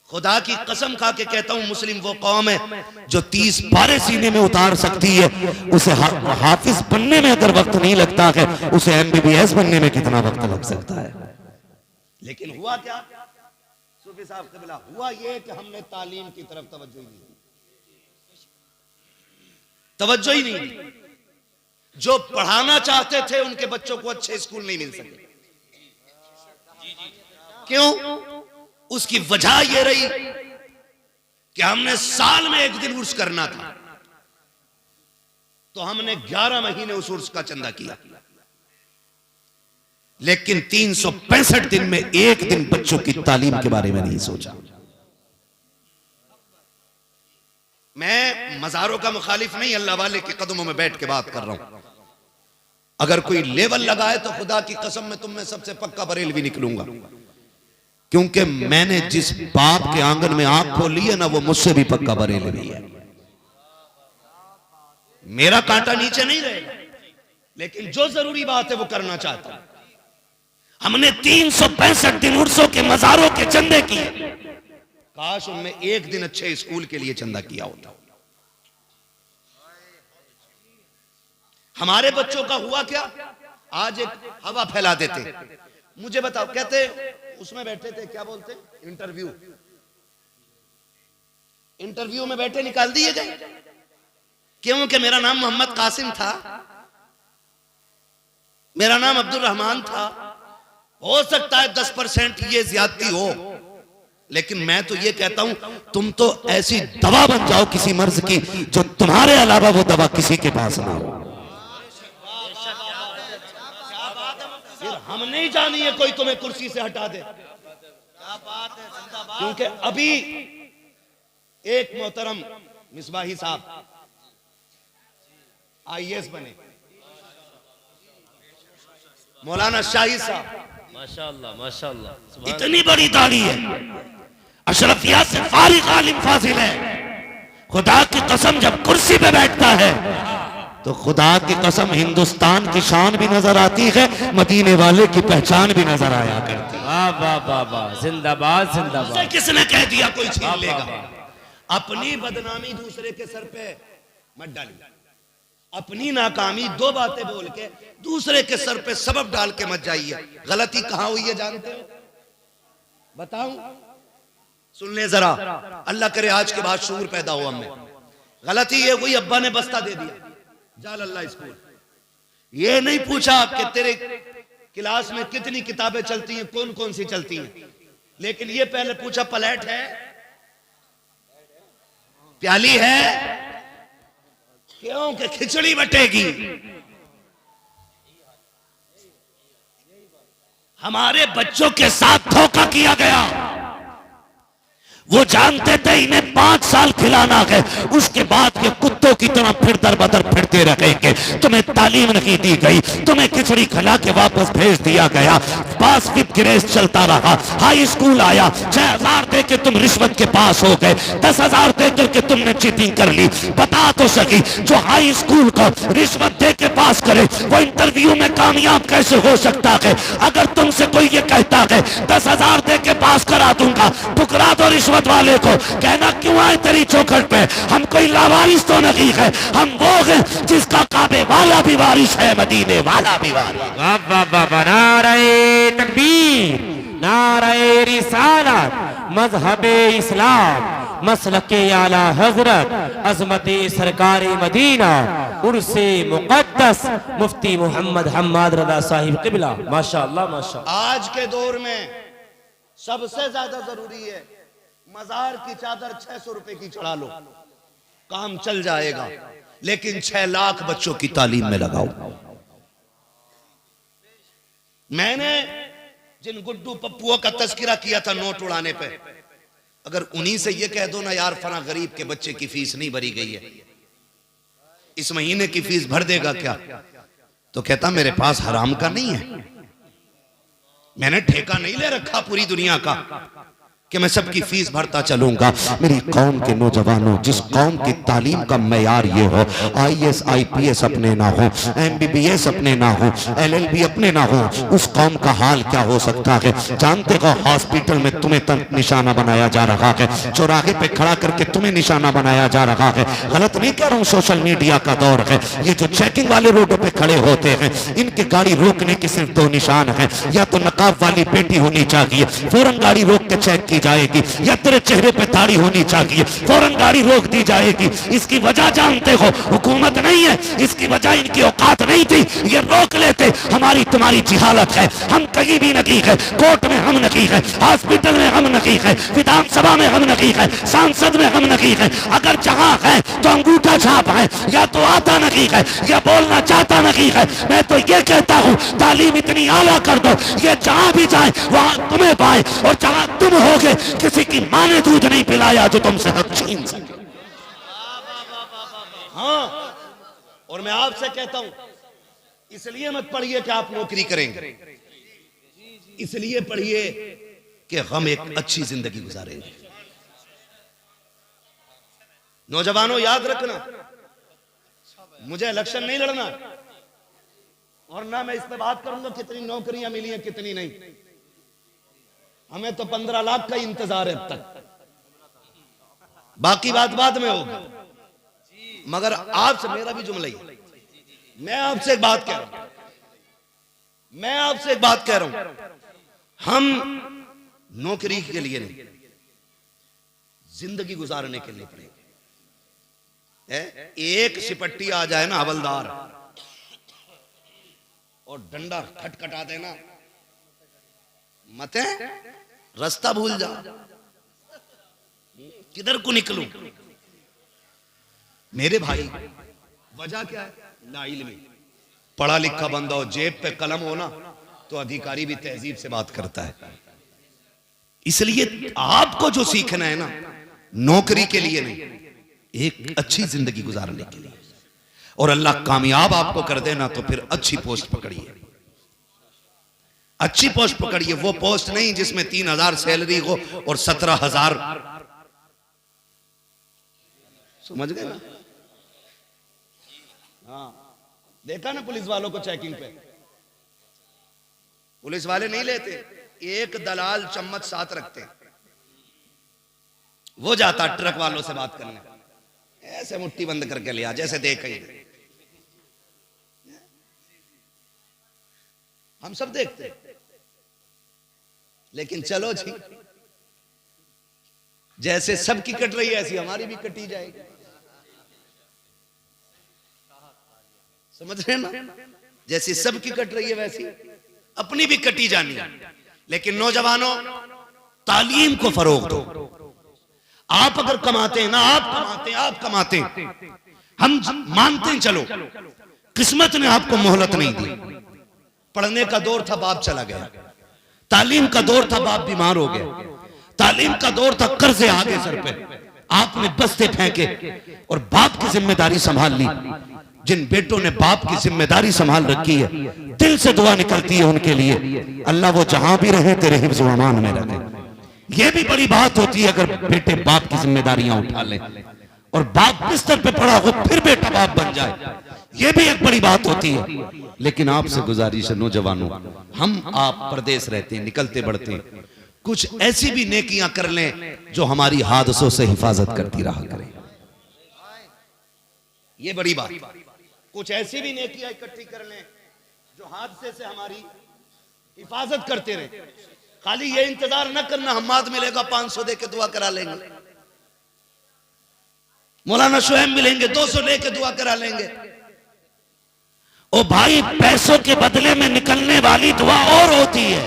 [SPEAKER 1] खुदा की कसम खा के कहता हूं, मुस्लिम वो कौम है जो 30 पारे सीने में उतार सकती है। उसे हाफिज बनने में अगर वक्त नहीं लगता है, उसे एमबीबीएस बनने में कितना वक्त लग सकता है? लेकिन हुआ क्या सूफी साहब क़िबला? हुआ ये कि हमने तालीम की तरफ तवज्जो ही नहीं दी, तवज्जो ही नहीं दी। जो पढ़ाना चाहते थे उनके बच्चों को अच्छे स्कूल नहीं मिल सके। क्यों? उसकी वजह यह रही कि हमने साल में एक दिन उर्स करना था, तो हमने 11 महीने उस उर्स का चंदा किया, लेकिन 365 दिन में एक दिन बच्चों की तालीम के बारे में नहीं सोचा। मैं मजारों का मुखालिफ नहीं, अल्लाह वाले के कदमों में बैठ के बात कर रहा हूं। अगर कोई लेवल लगाए तो खुदा की कसम में तुम में सबसे पक्का बरेलवी निकलूंगा, क्योंकि मैंने जिस बाप के आंगन में आंख खोली है ना, वो मुझसे भी पक्का बरेलवी है। मेरा कांटा नीचे नहीं रहेगा, लेकिन जो जरूरी बात है वो करना चाहता हूं। हमने 365 दिन उर्सों के मजारों के चंदे किए, काश उनमें एक दिन अच्छे स्कूल के लिए चंदा किया होता। हमारे बच्चों का हुआ क्या? आज एक हवा फैला देते। मुझे बताओ, कहते उसमें बैठे थे, क्या बोलते, इंटरव्यू में बैठे, निकाल दिए गए क्योंकि मेरा नाम मोहम्मद कासिम था, मेरा नाम अब्दुल रहमान था। हो सकता है 10% ये ज्यादती हो, लेकिन मैं तो ये कहता हूं, तुम तो ऐसी दवा बन जाओ किसी मर्ज की, जो तुम्हारे अलावा वो दवा किसी के पास ना हो। फिर हम नहीं जानिए कोई तुम्हें कुर्सी से हटा दे। क्योंकि अभी एक मोहतरम मिसबाही साहब IAS बने, मौलाना शाही साहब,
[SPEAKER 2] माशाअल्लाह माशाअल्लाह, सुभान
[SPEAKER 1] इतनी बड़ी दाढ़ी है, अशरफिया से फारिग आलिम फाजिल है। खुदा की कसम जब कुर्सी पे बैठता है तो खुदा की कसम हिंदुस्तान की शान भी नजर आती है, मदीने वाले की पहचान भी नजर आया करती है।
[SPEAKER 2] वाह वाह वाह वाह, जिंदाबाद जिंदाबाद।
[SPEAKER 1] किसने कह दिया कोई छीन लेगा? अपनी बदनामी दूसरे के सर पे मत डालिए, अपनी नाकामी दो बातें बोल के दूसरे के सर पे सबब डाल के मत जाइए। गलती कहां हुई है जानते हो? बताऊं? सुन ले जरा, अल्लाह करे आज के बाद शूर पैदा हो हमें। गलती ये हुई, अब्बा ने बस्ता दे दिया, जाल अल्लाह स्कूल। ये नहीं पूछा कि तेरे क्लास में कितनी किताबें चलती हैं, कौन कौन सी चलती हैं, लेकिन ये पहले पूछा प्लेट है, प्याली है, क्यों कि खिचड़ी बटेगी। हमारे बच्चों के साथ धोखा किया गया। वो जानते थे इन्हें 5 साल खिलाना है, उसके बाद ये कुत्तों की तरह फिर दर बदर फिरते रहेंगे। तुम्हें तालीम नहीं दी गई, तुम्हें खिचड़ी खिला के वापस भेज दिया गया। पास विद ग्रेस चलता रहा, हाई स्कूल आया, 6000 दे के तुम रिश्वत के पास हो गए, 10,000 दे करके तुमने चीटिंग कर ली। बता तो सकी, जो हाई स्कूल को रिश्वत दे के पास करे वो इंटरव्यू में कामयाब कैसे हो सकता है? अगर तुमसे कोई ये कहता है 10,000 दे के पास करा दूंगा, ठुकरा दो रिश्वत वाले को। कहना क्यों आए तेरी चौखट पे? हम कोई लावारिस तो नहीं है, हम वो है जिसका काबे वाला भी वारिस है, मदीने वाला भी वारिस।
[SPEAKER 2] वाह वाह वाह वाह, नारे तकबीर, नारे रिसालत, मजहबे इस्लाम, मसलके आला हजरत, अजमते सरकारे मदीना, उर्से मुकद्दस मुफ्ती मोहम्मद हम्माद रजा साहिब किबला। माशाअल्लाह माशाअल्लाह।
[SPEAKER 1] आज के दौर में सबसे ज्यादा जरूरी है मजार की चादर 600 रुपए की चढ़ा लो, काम चल जाएगा, लेकिन 6 लाख बच्चों की तालीम में लगाओ। मैंने जिन गुड्डू पप्पुओं का तस्करा किया था नोट उड़ाने पे, अगर उन्हीं से ये कह दो ना यार फला गरीब के बच्चे की फीस नहीं भरी गई है, इस महीने की फीस भर देगा क्या? तो कहता मेरे पास हराम का नहीं है, मैंने ठेका नहीं ले रखा पूरी दुनिया का कि मैं सबकी फीस भरता चलूंगा। मेरी कौम के नौजवानों, जिस कौम की तालीम का मैयार ये हो, IAS IPS अपने ना हो, MBBS अपने ना हो, LLB अपने ना हो, उस कौम का हाल क्या हो सकता है? जानते हो हॉस्पिटल में तुम्हें तक निशाना बनाया जा रहा है, चौराहे पे खड़ा करके तुम्हें निशाना बनाया जा रहा है। गलत नहीं कह रहा हूँ, सोशल मीडिया का दौर है। ये जो चेकिंग वाले रोडों पे खड़े होते हैं, इनके गाड़ी रोकने के सिर्फ 2 निशान है, या तो नकाब वाली पेटी होनी चाहिए, फौरन गाड़ी रोक के चेक की जाएगी, या तेरे चेहरे पे दाढ़ी होनी चाहिए, फौरन गाड़ी रोक दी जाएगी। इसकी वजह जानते हो? हुकूमत नहीं है, इसकी वजह इनकी औकात नहीं थी, ये रोक लेते। हमारी तुम्हारी जिहालत है, हम कहीं भी नहीं है, कोर्ट में हम नहीं है, हॉस्पिटल में हम नहीं है, विधानसभा में हम नहीं है, सांसद में हम नहीं है। अगर जहां है तो अंगूठा छाप है, या तो आता नहीं है या बोलना चाहता नहीं है। मैं तो ये कहता हूँ तालीम इतनी आला कर दो, ये जहां भी जाए वहां तुम्हें पाए, और जहां तुम होगे किसी की मां ने दूध नहीं पिलाया जो तुमसे हक छीन सके। हाँ, और मैं आपसे कहता हूं इसलिए मत पढ़िए कि आप नौकरी करेंगे, इसलिए पढ़िए कि हम एक अच्छी जिंदगी गुजारेंगे। नौजवानों याद रखना, मुझे इलेक्शन नहीं लड़ना, और ना मैं इस पे बात करूंगा कितनी नौकरियां मिली हैं कितनी नहीं। हमें तो 15 लाख का इंतजार है अब तक, बाकी बात बाद में होगा। मगर आपसे मेरा भी जुमला ही, मैं आपसे एक बात कह रहा हूं, मैं आपसे एक बात कह रहा हूं, हम नौकरी के लिए नहीं, जिंदगी गुजारने के लिए पड़ेगा। एक सिपट्टी आ जाए ना हवलदार और डंडा खटखटा देना, मत रास्ता भूल जा, किधर को निकलूं। मेरे भाई वजह क्या है? नाइल्मी। पढ़ा लिखा बंदा हो, जेब पे कलम हो ना, तो अधिकारी भी तहजीब से बात करता है। इसलिए आपको जो सीखना है ना, नौकरी के लिए नहीं, एक अच्छी जिंदगी गुजारने के लिए। और अल्लाह कामयाब आपको कर देना तो फिर अच्छी पोस्ट पकड़िए, अच्छी पोस्ट पकड़िए। वो पोस्ट नहीं जिसमें 3,000 सैलरी हो और 17,000, समझ गए ना? हाँ, देखा ना पुलिस वालों को चेकिंग पे, पुलिस वाले नहीं लेते, एक दलाल चम्मच साथ रखते, वो जाता ट्रक वालों से बात करने, ऐसे मुट्ठी बंद करके लिया जैसे देख ही। हम सब देखते, लेकिन चलो जी, जैसे सबकी कट रही है ऐसी हमारी भी कटी जाएगी, समझ रहे हैं ना? जैसी सबकी कट रही है वैसी अपनी भी कटी जानी है। लेकिन नौजवानों, तालीम को फरोग दो। आप अगर कमाते हैं ना, आप कमाते हैं, हम मानते हैं, चलो किस्मत ने आपको मोहलत नहीं दी। पढ़ने का दौर था, बाप चला गया। तालीम का दौर था, बाप बीमार हो गया। तालीम का दौर था, कर्जे आ गए सर पे, आपने बस्ते फेंके और बाप की जिम्मेदारी संभाल ली। जिन बेटों ने बाप की जिम्मेदारी संभाल रखी है, दिल से दुआ निकलती है उनके लिए, अल्लाह वो जहां भी रहे तेरे हिफ्ज़ व अमान में रखे। ये भी बड़ी बात होती है अगर बेटे बाप की जिम्मेदारियां उठा लें, और बाप बिस्तर पे पड़ा हो फिर बेटा बाप बन जाए, ये भी एक बड़ी बात होती है। लेकिन आपसे गुजारिश है नौजवानों, हम आप परदेश रहते हैं, निकलते बढ़ते हैं, कुछ ऐसी भी नेकियां कर लें जो हमारी हादसों से हिफाजत करती रहा करें। ये बड़ी बात, कुछ ऐसी भी नेकियां इकट्ठी कर लें जो हादसे से हमारी हिफाजत करते रहे। खाली ये इंतजार न करना हम्माद मिलेगा 500 दे के दुआ करा लेंगे, मौलाना शुएब मिलेंगे 200 लेके दुआ करा लेंगे। ओ भाई, पैसों के बदले में निकलने वाली दुआ और होती है,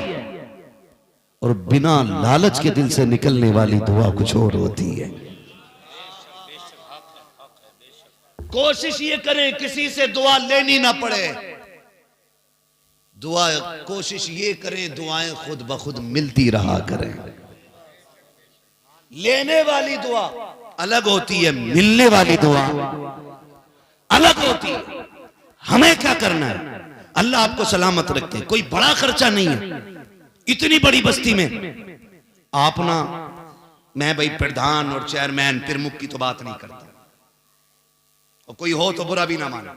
[SPEAKER 1] और बिना लालच के दिल से निकलने वाली दुआ कुछ और होती है। कोशिश ये करें किसी से दुआ लेनी ना पड़े, दुआ कोशिश ये करें दुआएं खुद ब खुद मिलती रहा करें। लेने वाली दुआ अलग होती है, मिलने वाली दुआ अलग होती है। हमें क्या करना है, अल्लाह आपको सलामत रखे। कोई बड़ा खर्चा नहीं है, इतनी बड़ी बस्ती में आप ना, मैं भाई प्रधान और चेयरमैन प्रमुख की तो बात नहीं करता, और कोई हो तो बुरा भी ना मानो,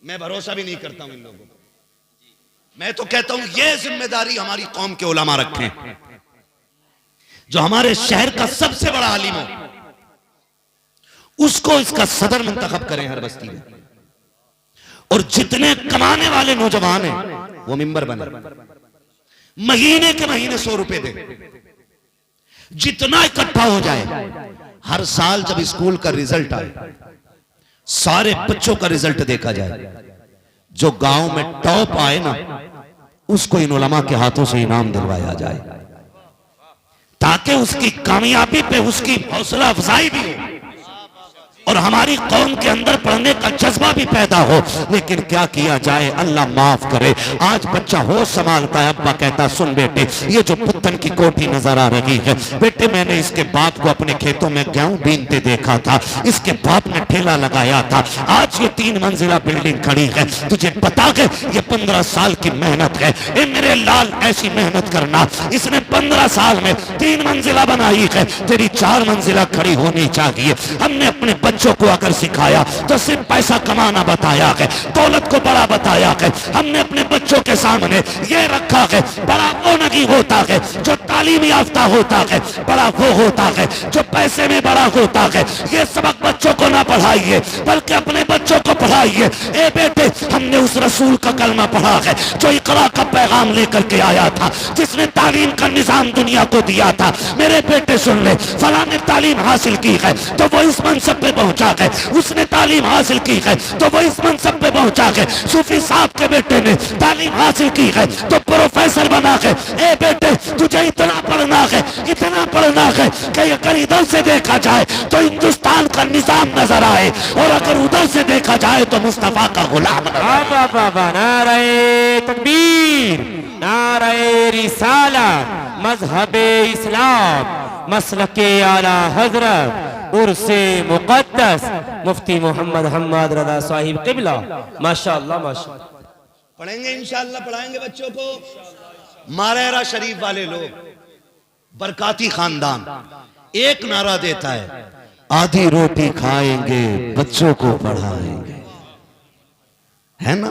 [SPEAKER 1] मैं भरोसा भी नहीं करता हूं इन लोगों को। मैं तो कहता हूं ये जिम्मेदारी हमारी कौम के उलमा रखें। जो हमारे शहर का सबसे बड़ा आलिम हो उसको इसका सदर मुंतखब करें हर बस्ती में, और जितने कमाने वाले नौजवान हैं वो मिंबर बने, महीने के महीने 100 रुपए दे, जितना इकट्ठा हो जाए। हर साल जब स्कूल का रिजल्ट आए, सारे बच्चों का रिजल्ट देखा जाए, जो गांव में टॉप आए ना उसको इन उलमा के हाथों से इनाम दिलवाया जाए, ताकि उसकी कामयाबी पे उसकी हौसला अफजाई भी हो और हमारी कौम के अंदर पढ़ने का जज्बा भी पैदा हो। लेकिन क्या किया जाए, अल्लाह माफ करे, आज बच्चा होश संभालता है, अब्बा कहता सुन बेटे, ये जो पुत्तन की कोठी नजर आ रही है, बेटे मैंने इसके बाप को अपने खेतों में गेहूं बीनते देखा था, इसके बाप ने ठेला लगाया था, आज ये 3 मंजिला बिल्डिंग खड़ी है, तुझे पता है ये 15 साल की मेहनत है। ए मेरे लाल, ऐसी मेहनत करना, इसने 15 साल में 3 मंजिला बनाई है, तेरी 4 मंजिला खड़ी होनी चाहिए। हमने अपने बच्चों को अगर सिखाया तो सिर्फ पैसा कमाना बताया है, दौलत को बड़ा बताया है। हमने अपने बच्चों के सामने ये रखा है, बड़ा वो नहीं होता है जो तालीम याफ्ता होता है, बड़ा वो होता है जो पैसे में बड़ा होता है। ये सबक बच्चों को ना पढ़ाइए, बल्कि अपने बच्चों को पढ़ाइए। ए बेटे, हमने उस रसूल का कलमा पढ़ा है जो इकरा का पैगाम लेकर के आया था, जिसने तालीम का निजाम दुनिया को दिया था। मेरे बेटे सुन ले, फलां ने तालीम हासिल की है तो वो इस मनसब पे पहुंचा है, उसने तालीम हासिल की है तो वो इस मनसब पे पहुंचा है। सूफी साहब के बेटे ने तालीम हासिल की है तो प्रोफेसर बना है। ए बेटे तुझे इतना पढ़ना है कि अगर इधर से देखा जाए तो हिंदुस्तान का निजाम नजर आए और अगर उधर से देखा जाए तो मुस्तफा का गुलाम नजर आए।
[SPEAKER 2] नारे तकबीर, नारे रिसाला, मजहबे इस्लाम, मसलके आला हजरत, उर्से मुकद्दस, मुफ्ती मोहम्मद हम्मद रजा साहिब किबला। माशाअल्लाह माशाअल्लाह।
[SPEAKER 1] पढ़ेंगे इंशाअल्लाह, पढ़ाएंगे बच्चों को। मारेरा शरीफ वाले लोग, बरकाती खानदान, एक नारा देता है, आधी रोटी खाएंगे बच्चों को पढ़ाएंगे, है ना?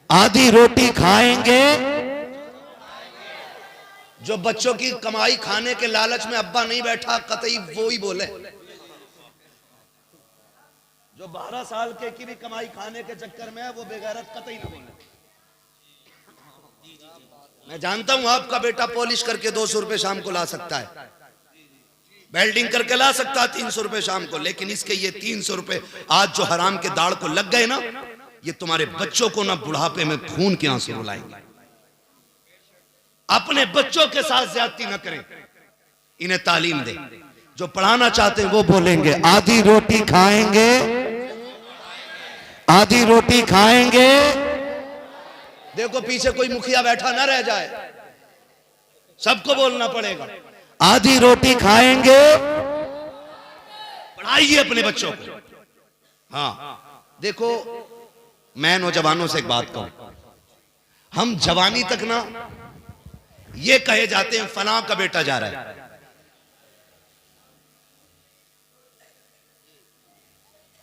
[SPEAKER 1] आधी रोटी खाएंगे, जो बच्चों की कमाई खाने के लालच में अब्बा नहीं बैठा, कतई वो ही बोले। जो 12 साल के की भी कमाई खाने के चक्कर में है, वो बेगैरत कतई ना बोले। मैं जानता हूं आपका बेटा पॉलिश करके 200 रुपए शाम को ला सकता है, वेल्डिंग करके ला सकता है 300 रुपए शाम को, लेकिन इसके ये 300 रुपए आज जो हराम के दाढ़ को लग गए ना, ये तुम्हारे बच्चों को ना बुढ़ापे में खून के आंसू रुलाएंगे। अपने बच्चों के साथ ज्यादती न करें, इन्हें तालीम दें। जो पढ़ाना चाहते हैं वो बोलेंगे आधी रोटी खाएंगे, आधी रोटी खाएंगे। देखो पीछे कोई मुखिया बैठा ना रह जाए, सबको बोलना पड़ेगा, आधी रोटी खाएंगे। पढ़ाइए अपने बच्चों को। हाँ देखो, मैं नौजवानों से एक बात कहूं, हम जवानी तक ना ये कहे जाते हैं फलां का बेटा जा रहा है,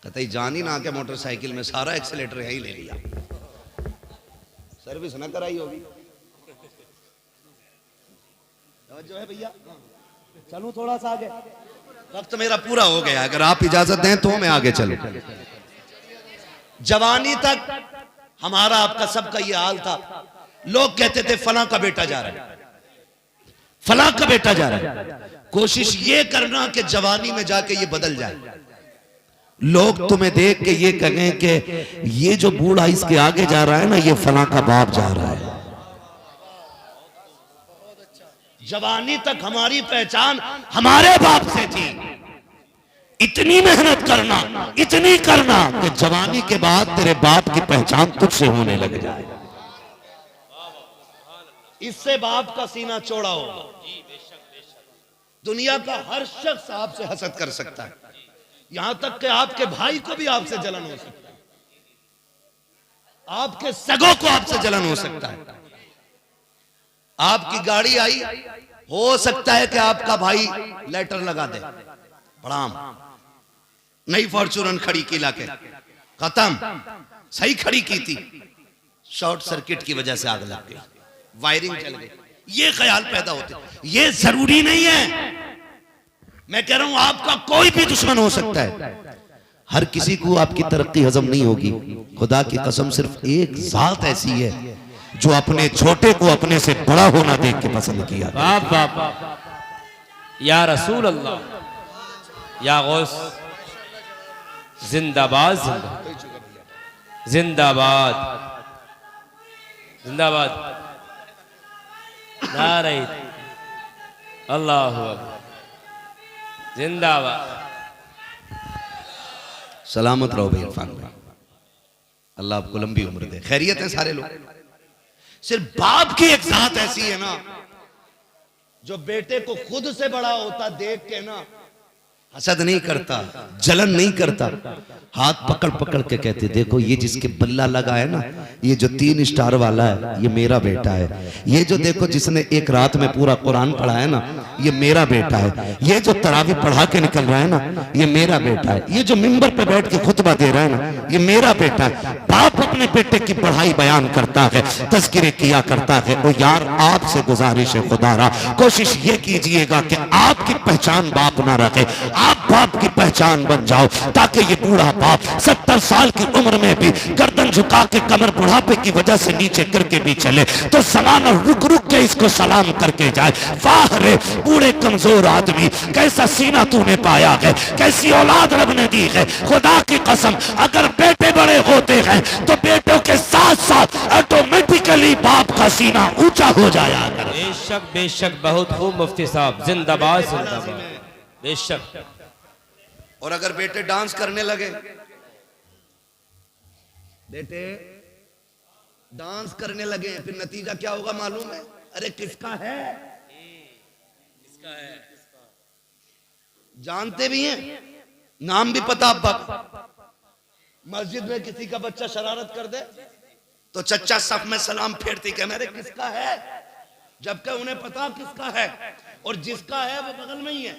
[SPEAKER 1] कतई जान ही ना के मोटरसाइकिल में सारा एक्सीलेटर यही ले लिया, सर्विस ना कराई होगी। जो है भैया, चलूं थोड़ा सा आगे, वक्त मेरा पूरा हो गया, अगर आप इजाजत दें तो मैं आगे चलूं। जवानी तक हमारा आपका सबका ये हाल था, लोग कहते थे फलां का बेटा जा रहा है, फलां का बेटा जा रहा है। कोशिश ये करना कि जवानी में जाके ये बदल जाए, लोग तुम्हें देख के ये कहें कि ये जो बूढ़ा इसके आगे जा रहा है ना, ये फलां का बाप जा रहा है। जवानी तक हमारी पहचान हमारे बाप से थी। इतनी मेहनत करना, इतनी करना कि जवानी के बाद तेरे बाप की पहचान तुझसे होने लग जाए। इससे बाप का सीना चौड़ा होगा। दुनिया का हर शख्स आपसे हसद कर सकता है, यहां तक कि आपके भाई को भी आपसे जलन हो सकता है, आपके सगों को आपसे जलन हो सकता है। आपकी गाड़ी आई, हो सकता है कि आपका भाई लेटर लगा दे, प्रणाम, नई फॉर्च्यूनर खड़ी की लाके, खत्म, सही खड़ी की थी, शॉर्ट सर्किट की वजह से आग लग गई, वायरिंग जल गई। ये ख्याल पैदा होते, ये जरूरी नहीं है। मैं कह रहा हूं आपका कोई भी दुश्मन हो सकता है, हर किसी को आपकी तरक्की हजम नहीं होगी। खुदा की कसम, सिर्फ एक जात ऐसी है जो अपने छोटे को अपने से बड़ा होना देख के पसंद किया।
[SPEAKER 2] बाप बाप बाप, या रसूल अल्लाह, या गौस, जिंदाबाद जिंदाबाद जिंदाबाद जिंदाबाद, नारे अल्लाहु अकबर, जिंदाबाद।
[SPEAKER 1] सलामत रहो भाई इरफान भाई, अल्लाह आपको लंबी उम्र दे। खैरियत है सारे लोग। सिर्फ बाप की एक जात ऐसी है ना, जो बेटे को खुद से बड़ा होता देख के ना हसद नहीं करता, जलन नहीं करता, हाथ पकड़ पकड़ के कहते देखो ये जिसके बल्ला लगा है ना, ये जो 3 स्टार वाला है, ये मेरा बेटा है। ये जो देखो जिसने एक रात में पूरा कुरान पढ़ा है ना, ये मेरा बेटा है। ये जो तरावी पढ़ा के निकल रहा है ना, ये मेरा बेटा है। ये जो मिंबर पे बैठ के खुतबा दे रहा है ना, ये मेरा बेटा है। बाप अपने बेटे की पढ़ाई बयान करता है, तज़किरे किया करता है, तो यार आपसे गुजारिश है खुदारा, कोशिश ये कीजिएगा कि आपकी पहचान बाप ना रखे, आप बाप की पहचान बन जाओ, ताकि ये बूढ़ा बाप 70 साल की उम्र में भी गर्दन झुका के कमर बुढ़ापे की वजह से नीचे करके भी चले तो ज़माना रुक रुक के इसको सलाम करके जाए, वाह रे बूढ़े कमजोर आदमी, कैसा सीना तूने पाया है, कैसी औलाद रब ने दी है। खुदा की कसम, अगर बेटे बड़े होते हैं तो बेटों के साथ साथ ऑटोमेटिकली बाप का सीना ऊंचा हो जाया करे।
[SPEAKER 2] बेशक बेशक, बहुत खूब मुफ्ती साहब, जिंदाबाद जिंदाबाद, बेशक।
[SPEAKER 1] और अगर बेटे डांस करने लगे, बेटे डांस करने लगे, फिर नतीजा क्या होगा मालूम है? अरे किसका है, जानते भी हैं, नाम भी पता। अब मस्जिद में किसी का बच्चा शरारत कर दे तो चच्चा सफ में सलाम फेरती कि मेरे किसका है, जबकि उन्हें पता किसका है, और जिसका है वो बगल में ही है।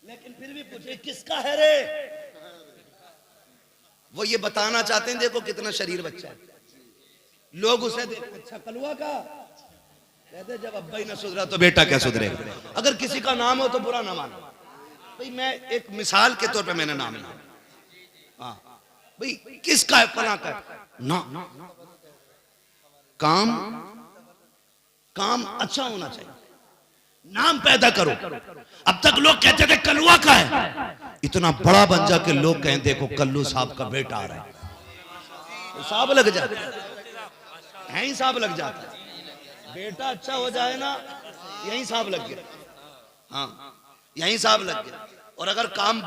[SPEAKER 1] लेकिन फिर भी पूछे किसका है रे, वो ये बताना चाहते हैं देखो कितना शरीर बच्चा है। लोग उसे देखते, अच्छा कलुआ का, कहते जब अब्बा ही ना सुधरा तो बेटा क्या सुधरेगा। अगर किसी का नाम हो तो बुरा ना मानो भाई, मैं एक मिसाल के तौर पे मैंने नाम लिया, हाँ भाई किसका है, फला का ना, काम काम अच्छा होना चाहिए, नाम पैदा करो। अब तक लोग कहते थे कलुआ का है, इतना बड़ा बन जा के लोग कहें देखो कल्लू साहब का बेटा आ रहा है, हिसाब लग जाता है, हिसाब लग जाता है। बेटा अच्छा हो जाए ना, यही साहब लग गया, हाँ यही साहब लग गया। और अगर काम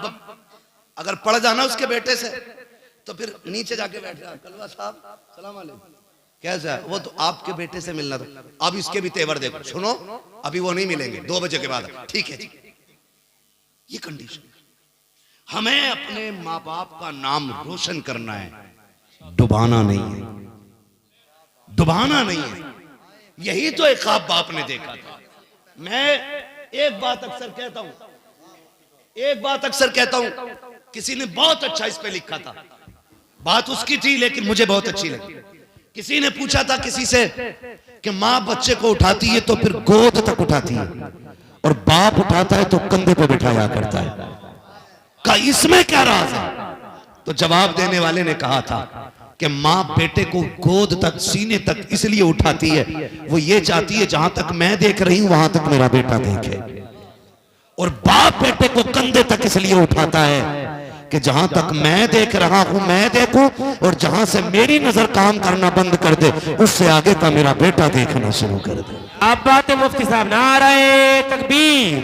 [SPEAKER 1] अगर पड़ जाना उसके बेटे से तो फिर नीचे जाके बैठ जा, कलवा साहब सलाम अलैकुम, कैसा है? वो तो आपके बेटे से मिलना था, अब इसके भी तेवर देखो, सुनो अभी वो नहीं मिलेंगे 2 बजे के बाद, ठीक है। ये कंडीशन, हमें अपने माँ बाप का नाम रोशन करना है, डुबाना नहीं है, डुबाना नहीं है। यही तो एक ख्वाब बाप ने देखा था। मैं एक बात अक्सर कहता हूं, एक बात अक्सर कहता हूं, किसी ने बहुत अच्छा इस पे लिखा था, बात उसकी थी लेकिन मुझे बहुत अच्छी लगी। किसी ने पूछा था किसी से कि माँ बच्चे को उठाती है तो फिर गोद तक उठाती है और बाप उठाता है तो कंधे पे बिठाया करता है, का इसमें क्या राज है? तो जवाब देने वाले ने कहा था कि माँ बेटे को गोद तक, सीने तक इसलिए उठाती है, वो ये चाहती है जहां तक मैं देख रही हूं वहां तक मेरा बेटा देखे, और बाप बेटे को कंधे तक इसलिए उठाता है कि जहां तक मैं देख रहा हूं मैं देखूं, और जहां से मेरी नजर काम करना बंद कर दे उससे आगे का मेरा बेटा देखना शुरू कर दे।
[SPEAKER 2] अब बात है मुफ्ती साहब, नारे तकबीर,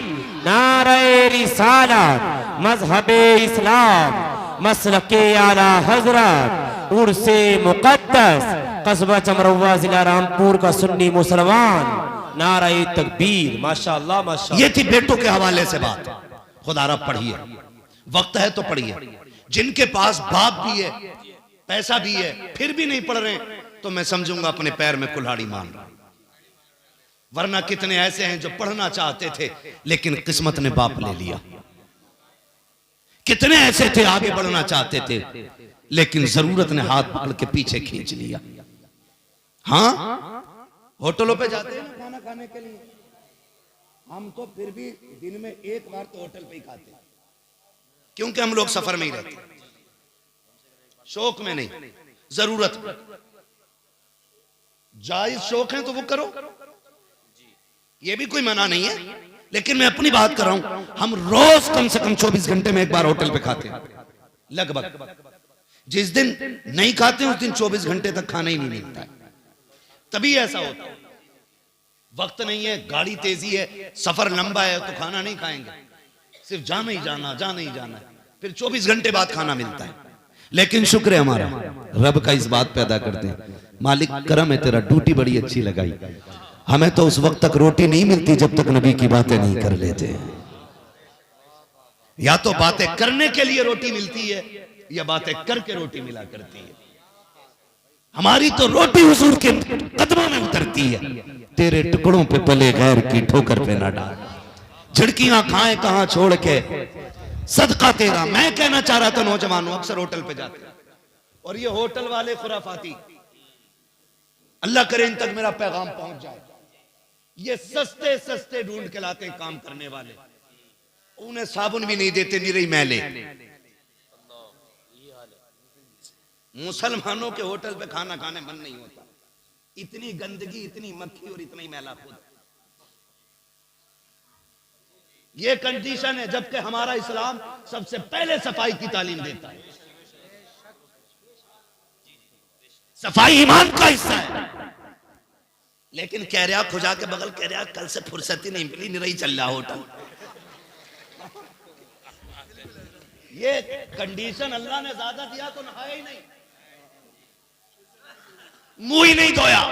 [SPEAKER 2] नारे रिसालत, मजहबे इस्लाम, मसलके आला हजरत, उर्से मुकद्दस, कस्बा चमरवा जिला रामपुर का सुन्नी मुसलमान, नारे तकबीर, माशाअल्लाह माशाअल्लाह।
[SPEAKER 1] ये थी बेटों के हवाले से बात। खुदारा पढ़िए, वक्त है तो पढ़िए। जिनके पास बाप भी है, पैसा भी है, फिर भी नहीं पढ़ रहे तो मैं समझूंगा अपने पैर में कुल्हाड़ी मान रहा। वरना कितने ऐसे हैं जो पढ़ना चाहते थे लेकिन किस्मत ने बाप ले लिया। कितने ऐसे थे आगे बढ़ना चाहते थे लेकिन जरूरत ने हाथ पकड़ के पीछे खींच लिया। हाँ, होटलों पे जाते हैं ना खाना खाने के लिए, हम तो फिर भी दिन में एक बार तो होटल पे ही खाते हैं, क्योंकि हम लोग सफर में ही रहते, शौक में नहीं, जरूरत। जायज शौक है तो वो करो, ये भी कोई मना नहीं है, लेकिन मैं अपनी बात कर रहा हूं। हम रोज कम से कम 24 घंटे में एक बार होटल पे खाते हैं लगभग। जिस दिन नहीं खाते उस दिन 24 घंटे तक खाना ही नहीं मिलता है, तभी ऐसा होता है। वक्त नहीं है, गाड़ी तेजी है, सफर लंबा है तो खाना नहीं खाएंगे, सिर्फ जाना ही जाना, जाना ही जाना है, फिर 24 घंटे बाद खाना मिलता है। लेकिन शुक्र है हमारा, रब का इस बात पैदा करते हैं, मालिक करम है तेरा, ड्यूटी बड़ी अच्छी लगाई। हमें तो उस वक्त तक रोटी नहीं मिलती जब तक नबी की बातें नहीं कर लेते। या तो बातें करने के लिए रोटी मिलती है या बातें करके रोटी मिला करती है। हमारी तो रोटी हुजूर के कदमों में उतरती है। तेरे टुकड़ों पे पले गैर की ठोकर पे ना डाल, झिड़कियां खाए कहां छोड़ के, सदका तेरा। मैं कहना चाह रहा था नौजवानों, अक्सर होटल पे जाते हैं और ये होटल वाले खुराफाती, अल्लाह करे इन तक मेरा पैगाम पहुंच जाए, ये सस्ते सस्ते ढूंढ के लाते हैं काम करने वाले, उन्हें साबुन भी नहीं देते, निरी मैले। मुसलमानों के होटल पे खाना खाने मन नहीं होता, इतनी गंदगी, इतनी मक्खी और इतना ही मैला खुद। ये कंडीशन है, जबकि हमारा इस्लाम सबसे पहले सफाई की तालीम देता है। सफाई ईमान का हिस्सा है। लेकिन कह रहा खुजा के बगल, कह रहा कल से फुर्सत ही नहीं मिली, निरही चल रहा होटल। ये कंडीशन अल्लाह ने ज्यादा दिया तो नहाया ही नहीं, मुंह ही नहीं धोया।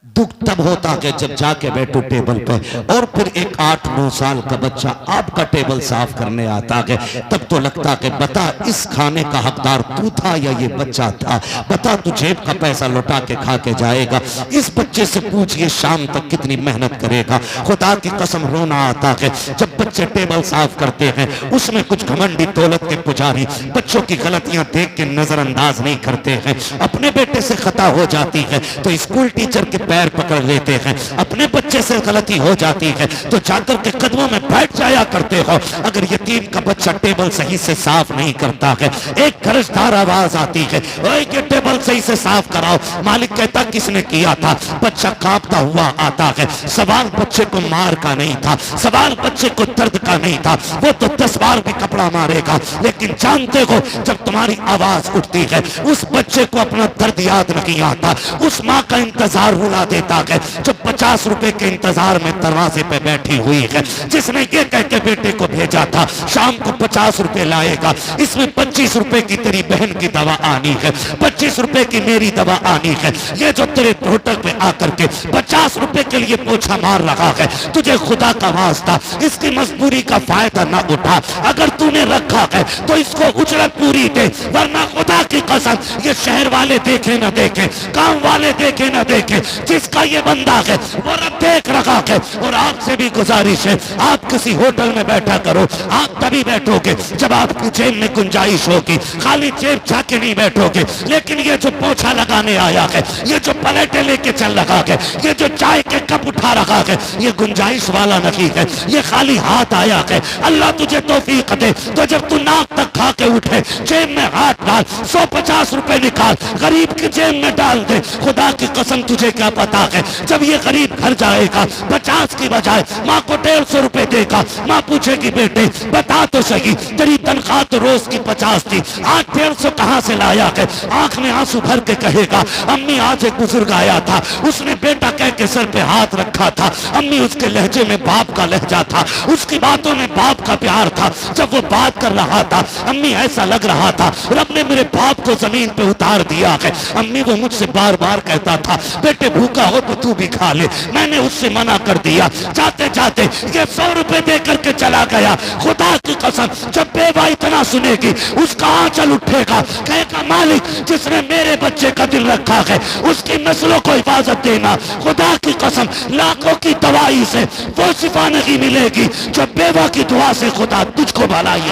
[SPEAKER 1] दुख तब होता है जब जाके बैठो टेबल पे और फिर एक 8-9 साल का बच्चा आपका टेबल साफ करने आता है, तब तो लगता है बता इस खाने का हकदार तू था या ये बच्चा था, बता तू जेब का पैसा लौटा के खा के जाएगा। इस बच्चे से पूछिए शाम तक कितनी मेहनत करेगा। खुदा की कसम रोना आता है जब बच्चे टेबल साफ करते हैं, उसमें कुछ घमंडी दौलत के पुजारी बच्चों की गलतियां देख के नजरअंदाज नहीं करते हैं। अपने बेटे से खता हो जाती है तो स्कूल टीचर के पैर पकड़ लेते हैं, अपने बच्चे से गलती हो जाती है तो जाकर के कदमों में बैठ जाया करते हो। अगर यतीम का बच्चा टेबल सही से साफ नहीं करता है, एक गरजदार आवाज आती है, ओए ये टेबल सही से साफ कराओ। मालिक कहता किसने किया था? बच्चा कांपता हुआ आता है। सवाल बच्चे को मार का नहीं था, सवाल बच्चे को दर्द का नहीं था, वो तो 10 बार भी कपड़ा मारेगा। लेकिन जानते हो जब तुम्हारी आवाज उठती है, उस बच्चे को अपना दर्द याद नहीं आता, उस माँ का इंतजार रुला देता है जो 50 रुपए के इंतजार में दरवाजे पे बैठी हुई है, जिसने ये कह के बेटे को भेजा था शाम को 50 रुपए लाएगा, इसमें 25 रुपए की तेरी बहन की दवा आनी है, 25 रुपए की मेरी दवा आनी है। ये जो तेरे होटल पे आकर के 50 रुपए के लिए पोछा मार रहा है, तुझे खुदा का वास्ता इसकी मजबूरी का फायदा ना उठा। अगर तूने रखा है तो इसको उजरत पूरी दे, वरना खुदा की कसम ये शहर वाले देखे ना देखे, गांव वाले देखे ना देखे, जिसका ये बंदा है वो रब देख रखा है। और आपसे भी गुजारिश है, आप किसी होटल में बैठा करो, आप तभी बैठोगे जब आपकी जेब में गुंजाइश होगी, खाली जेब जाके नहीं बैठोगे। लेकिन ये जो पोछा लगाने आया है, ये जो प्लेटें लेके चल रहा है, ये जो चाय के कप उठा रहा है, ये गुंजाइश वाला नहीं है, ये खाली हाथ आया है। अल्लाह तुझे तौफीक दे तो जब तू नाक तक खा के उठे, जेब में हाथ डाल, 150 रुपए निकाल, गरीब की जेब में डाल दे। खुदा की कसम तुझे क्या पता है जब ये गरीब घर जाएगा 50 की बजाय माँ को 150 रुपए देगा, माँ पूछेगी बेटे बता तो सही तेरी तनख्वाह तो रोज की 50 थी, आज 150 कहाँ से लाया है? आंख में आंसू भर के कहेगा अम्मी आज एक बुजुर्ग आया था, उसने बेटा कह के सर पे हाथ रखा था। अम्मी उसके लहजे में बाप का लहजा था, उसकी बातों में बाप का प्यार था। जब वो बात कर रहा था अम्मी ऐसा लग रहा था रब ने मेरे बाप को जमीन पे उतार दिया है। अम्मी वो मुझसे बार बार कहता था बेटे भूखा हो तो तू भी खा ले, मैंने उससे मना कर दिया। जाते जाते ये 100 रुपए दे करके चला गया। खुदा की कसम जब बेवा इतना सुनेगी उसका आंचल उठेगा, कहेगा मालिक जिसने मेरे बच्चे का दिल रखा है उसकी नस्लों को हिफाजत देना। खुदा की कसम लाखों की दवाई से वो शिफा नहीं मिलेगी जो बेवा की दुआ से खुदा तुझको भलाई।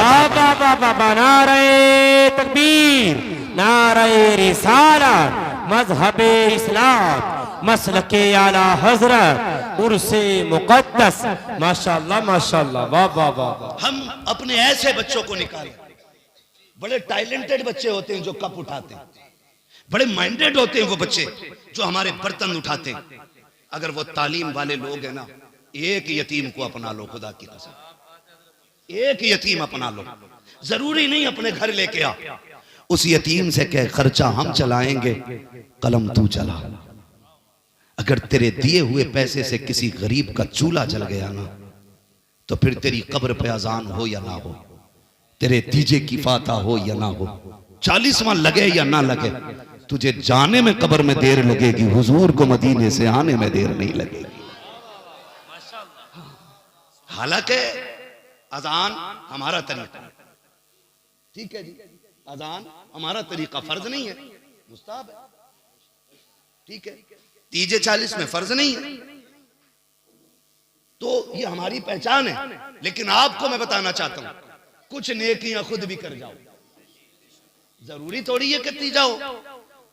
[SPEAKER 2] नारे तकबीर, नारे रिसालत, मजहबे इस्लाम, मसलके आला हजरत, उर्से मुकद्दस। माशाअल्लाह माशाअल्लाह, वाह वाह वाह।
[SPEAKER 1] हम अपने ऐसे बच्चों को निकालें, बड़े टैलेंटेड बच्चे होते हैं जो कप उठाते हैं, बड़े माइंडेड होते हैं वो बच्चे जो हमारे बर्तन उठाते हैं। अगर वो तालीम वाले लोग हैं ना, एक यतीम को अपना लो, खुदा की कसम एक यतीम अपना लो। जरूरी नहीं अपने घर लेके आ, उस यतीम से कह खर्चा हम चलाएंगे, कलम तू चला। अगर तेरे दिए हुए पैसे से किसी गरीब का चूल्हा जल गया ना, तो फिर तेरी कब्र पे अजान हो या ना हो, तेरे तीजे की फाता हो या ना हो, 40वां लगे या ना लगे, तुझे जाने में कब्र में देर लगेगी, हुजूर को मदीने से आने में देर नहीं लगेगी। हालांकि अजान हमारा तरीका, ठीक है जी, अजान हमारा तरीका फर्ज नहीं है, मुस्ताहब है, ठीक है। तीजे 40 में फर्ज नहीं है, तो ये हमारी पहचान है। लेकिन आपको मैं बताना चाहता हूं कुछ नेकियां खुद भी कर जाओ, जरूरी थोड़ी है कहती जाओ।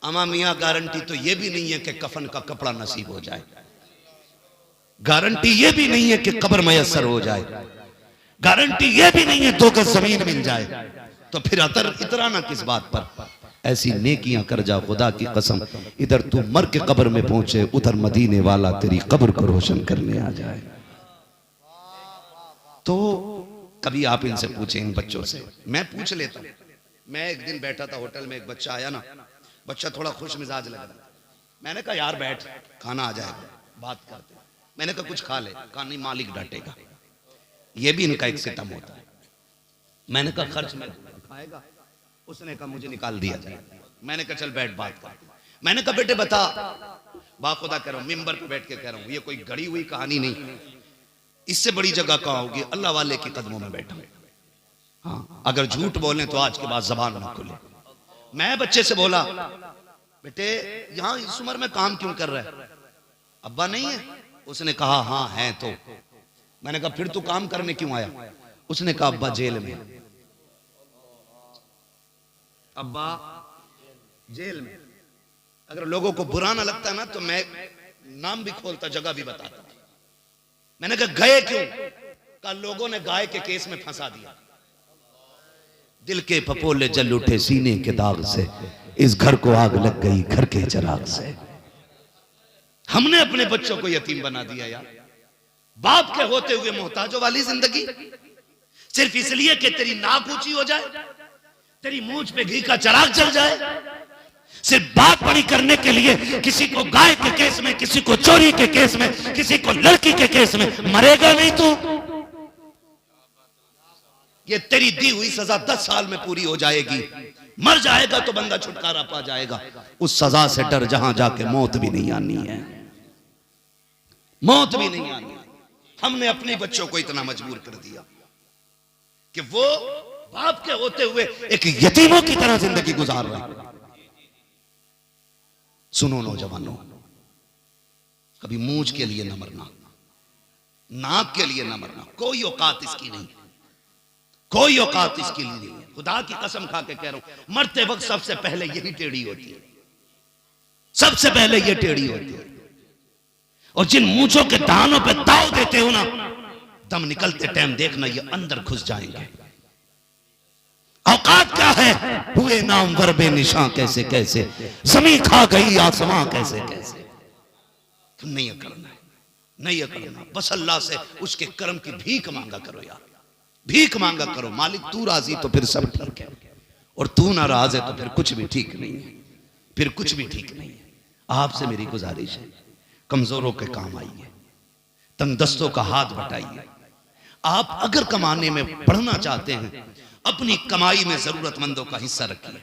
[SPEAKER 1] अमा मियां गारंटी तो ये भी नहीं है कि कफन का कपड़ा नसीब हो जाए, गारंटी ये भी नहीं है कि कब्र मयसर हो जाए, गारंटी ये भी नहीं है 2 गज जमीन मिल जाए। तो फिर इतराना किस बात पर? ऐसी नेकियां कर जा, खुदा की कसम इधर तू मर के कब्र में पहुंचे, उधर मदीने वाला तेरी कब्र को रोशन करने आ जाए। तो कभी आप इनसे पूछें, इन बच्चों से। मैं पूछ लेता हूं। मैं एक दिन बैठा था होटल में, एक बच्चा आया ना, बच्चा थोड़ा खुश मिजाज लग रहा। मैंने कहा यार बैठ, खाना आ जाएगा, बात करते। मैंने कहा कुछ खा ले, कहा नहीं मालिक डांटेगा। ये भी इनका एक सितम होता है। मैंने कहा खर्च में खाएगा, उसने कहा मुझे निकाल दिया जाए। मैंने कहा चल बैठ बात कर। मैंने कहा बेटे बता, बाखुदा कह रहा हूं, मिंबर पे बैठ के कह रहा हूं, ये कोई गढ़ी हुई कहानी नहीं, इससे बड़ी जगह कहां होगी, अल्लाह वाले के कदमों में बैठा। हाँ, अगर झूठ बोले तो आज के बाद जबान ना खुले। मैं बच्चे से बोला बेटे यहां इस उम्र में काम क्यों कर रहा है, अब्बा नहीं है? उसने कहा हाँ है। तो मैंने कहा फिर तू काम करने क्यों आया? उसने कहा अब्बा जेल में। अब्बा जेल में। अगर लोगों को बुरा ना लगता ना तो मैं नाम भी खोलता, जगह भी बताता। मैंने कहा गए क्यों? कहा लोगों ने गाय के केस में फंसा दिया। दिल के पपोले जल उठे सीने के दाग से, इस घर को आग लग गई घर के चिराग से। हमने अपने बच्चों को यतीम बना दिया यार। बाप के होते हुए मोहताजों वाली जिंदगी, सिर्फ इसलिए कि तेरी नाक ऊंची हो जाए, तेरी मूंछ पे घी का चिराग जल जाए, सिर्फ बात बड़ी करने के लिए किसी को गाय के केस में, किसी को चोरी के केस में, किसी को लड़की के केस में। मरेगा नहीं तू, ये तेरी दी हुई सजा 10 साल में पूरी हो जाएगी। मर जाएगा तो बंदा छुटकारा पा जाएगा। उस सजा से डर जहां जाके मौत भी नहीं आनी है, मौत भी नहीं आनी। हमने अपने बच्चों को इतना मजबूर कर दिया कि वो बाप के होते हुए एक यतीमों की तरह जिंदगी गुजार रहे। सुनो नौजवानों, कभी मूंछ के लिए न मरना, नाक के लिए न मरना, कोई औकात इसकी नहीं, कोई औकात इसके लिए नहीं। खुदा की कसम खा के कह रहा हूं, मरते वक्त सबसे पहले यही टेढ़ी होती है, सबसे पहले ये टेढ़ी होती है। और जिन मूंछों के दानों पे ताव देते हो ना, दम निकलते टाइम देखना ये अंदर घुस जाएंगे। औकात क्या है, हुए नामवर बेनिशां कैसे कैसे, जमीन खा गई आसमां कैसे कैसे। तुम नहीं करना है, नहीं करना, बस अल्लाह से उसके कर्म की भीख मांगा करो यार, भीख मांगा करो। मालिक तू राजी तो फिर सब ठीक है, और तू नाराज है तो फिर कुछ भी ठीक नहीं है, फिर कुछ भी ठीक नहीं है। आपसे मेरी गुजारिश है, कमजोरों के काम आइए, तंगदस्तों का हाथ बटाइए। आप अगर कमाने में बढ़ना चाहते हैं, अपनी कमाई में जरूरतमंदों का हिस्सा रखिए।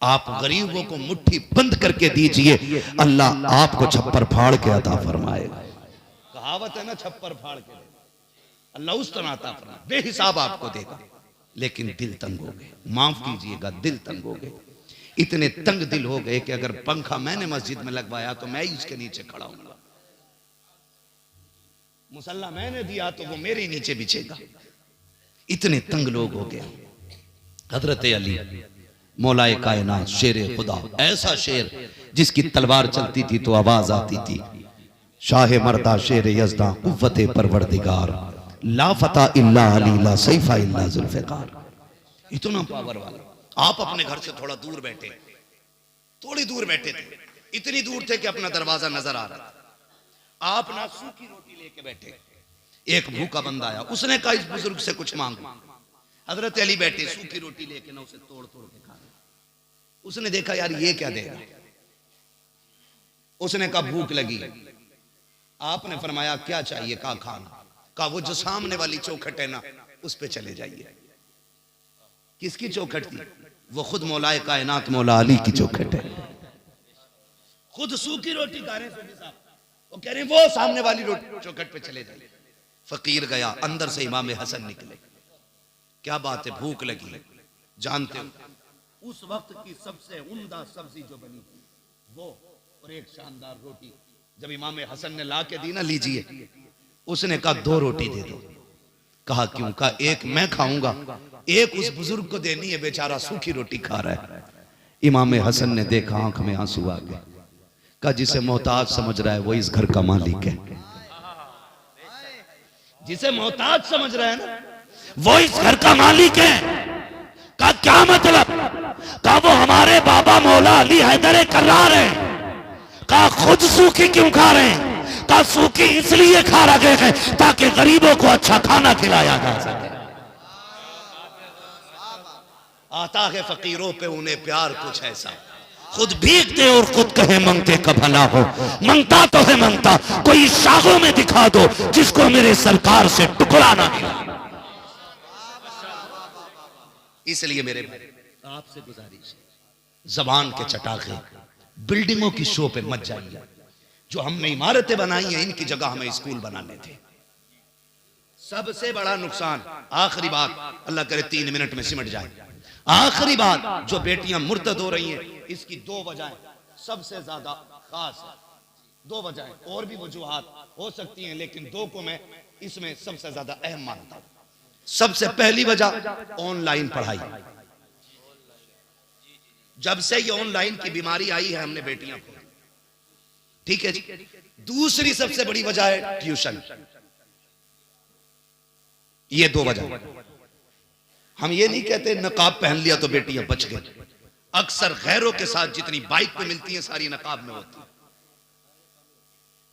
[SPEAKER 1] आप गरीबों को मुट्ठी बंद करके दीजिए, अल्लाह आपको छप्पर फाड़ के अता फरमाएगा। कहावत है ना, छप्पर फाड़ के अल्लाह उस तरह अता फरमाए, बेहिसाब आपको देगा। लेकिन दिल तंग हो गए, माफ कीजिएगा, दिल तंग हो गए। इतने तंग दिल हो गए कि अगर पंखा मैंने मस्जिद में लगवाया तो मैं ही उसके नीचे खड़ा हूंगा, मुसल्ला मैंने दिया तो वो मेरे नीचे बिछेगा। इतने तंग लोग हो गए। हजरत अली मौलाए कायनात, शेर खुदा, ऐसा शेर जिसकी तलवार चलती थी तो आवाज आती थी, शाह मर्दा शेर यज़दा कुव्वते परवरदिगार, ला फता इल्ला अली ला सैफा इल्ला जुल्फ़िकार। इतना पावर वाला। आप अपने घर से थोड़ा दूर बैठे, थोड़ी दूर बैठे थे, इतनी दूर थे कि अपना दरवाजा नजर आ रहा था। आप ना सूखी रोटी लेके बैठे, एक भूखा बंदा आया, उसने कहा इस बुजुर्ग से कुछ मांगो। हजरत अली बैठे सूखी रोटी लेके ना उसे तोड़ तोड़ के खा रहे। उसने देखा यार ये क्या देगा, उसने कहा भूख लगी। आपने फरमाया क्या चाहिए, कहा खाना। कहा वो जो सामने वाली चौखट है ना उस पे चले जाइए। किसकी चौखट थी? वो खुद मौलाए कायनात मौला अली की चौखट है। खुद सूखी रोटी खा रहे हैं, वो कह रहे हैं वो सामने वाली रोटी चौखट पे चले जाइए। फकीर गया, अंदर से इमाम हसन निकले। क्या बात है, भूख लगी। जानते हो उस वक्त की सबसे उम्दा सब्जी जो बनी थी वो, और एक शानदार रोटी जब इमाम हसन ने ला के दी ना, लीजिए। उसने कहा 2 रोटी दे दो। कहा क्यों? कहा एक मैं खाऊंगा एक उस बुजुर्ग को देनी है, बेचारा सूखी रोटी खा रहा है। इमाम हसन ने देखा, आंख में आंसू आ गए, कहा जिसे मोहताज समझ रहा है वो इस घर का मालिक है। जिसे मोहताज समझ रहा है ना वो इस घर का मालिक है। का क्या मतलब? का वो हमारे बाबा मौला अली हैदर कर्रार है। का खुद सूखी क्यों खा रहे हैं? का सूखी इसलिए खा रहे हैं ताकि गरीबों को अच्छा खाना खिलाया जा सके। आता है फकीरों पे उन्हें प्यार कुछ ऐसा, खुद भीगते और खुद कहे मंगते का भला हो। मंगता तो है मंगता, कोई शाखों में दिखा दो जिसको मेरे सरकार से टुकड़ा ना मिला। इसलिए मेरे आपसे गुजारिश है, जबान के चटाखे बिल्डिंगों की शो पे मत जाइए। जो हमने इमारतें बनाई हैं इनकी जगह हमें स्कूल बनाने थे। सबसे बड़ा नुकसान, आखिरी बात, अल्लाह करे 3 मिनट में सिमट जाए, आखिरी बात, जो बेटियां मुर्तद हो रही हैं इसकी 2 वजहें सबसे ज्यादा खास है। 2 वजहें, और भी वजूहात हो सकती हैं लेकिन 2 को मैं इसमें सबसे ज्यादा अहम मानता हूं। सबसे पहली वजह ऑनलाइन पढ़ाई। जब से ये ऑनलाइन की बीमारी आई है हमने बेटियां को, ठीक है जी। दूसरी सबसे बड़ी वजह है ट्यूशन। ये 2 वजह। हम ये नहीं कहते नकाब पहन लिया तो बेटियां बच गई। अक्सर गैरों के साथ जितनी बाइक पे मिलती हैं सारी नकाब में होती,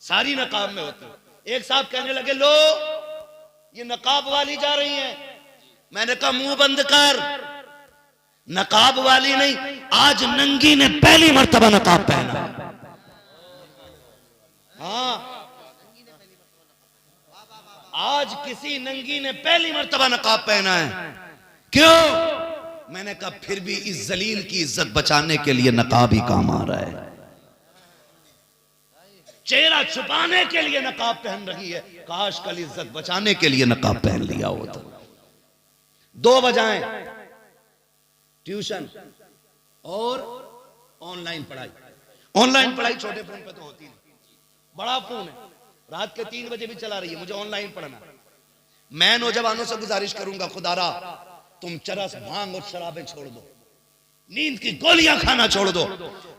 [SPEAKER 1] सारी नकाब में होती। एक साहब कहने लगे लो ये नकाब वाली जा रही हैं। मैंने कहा मुंह बंद कर, नकाब वाली नहीं, आज नंगी ने पहली मर्तबा नकाब पहना। हाँ, आज किसी नंगी ने पहली मर्तबा नकाब पहना है। क्यों? मैंने कहा फिर भी इस जलील की इज्जत बचाने के लिए नकाब ही काम आ रहा है। चेहरा छुपाने के लिए नकाब पहन रही है, काश कल इज्जत बचाने के लिए नकाब पहन लिया होता। 2 वजहें, ट्यूशन और ऑनलाइन पढ़ाई। ऑनलाइन पढ़ाई छोटे फोन पे तो होती नहीं, बड़ा फोन है, रात के 3 बजे भी चला रही है, मुझे ऑनलाइन पढ़ना। मैं नौजवानों से गुजारिश करूंगा, खुदारा तुम चरस, भांग और शराबें छोड़ दो, नींद की गोलियां खाना छोड़ दो।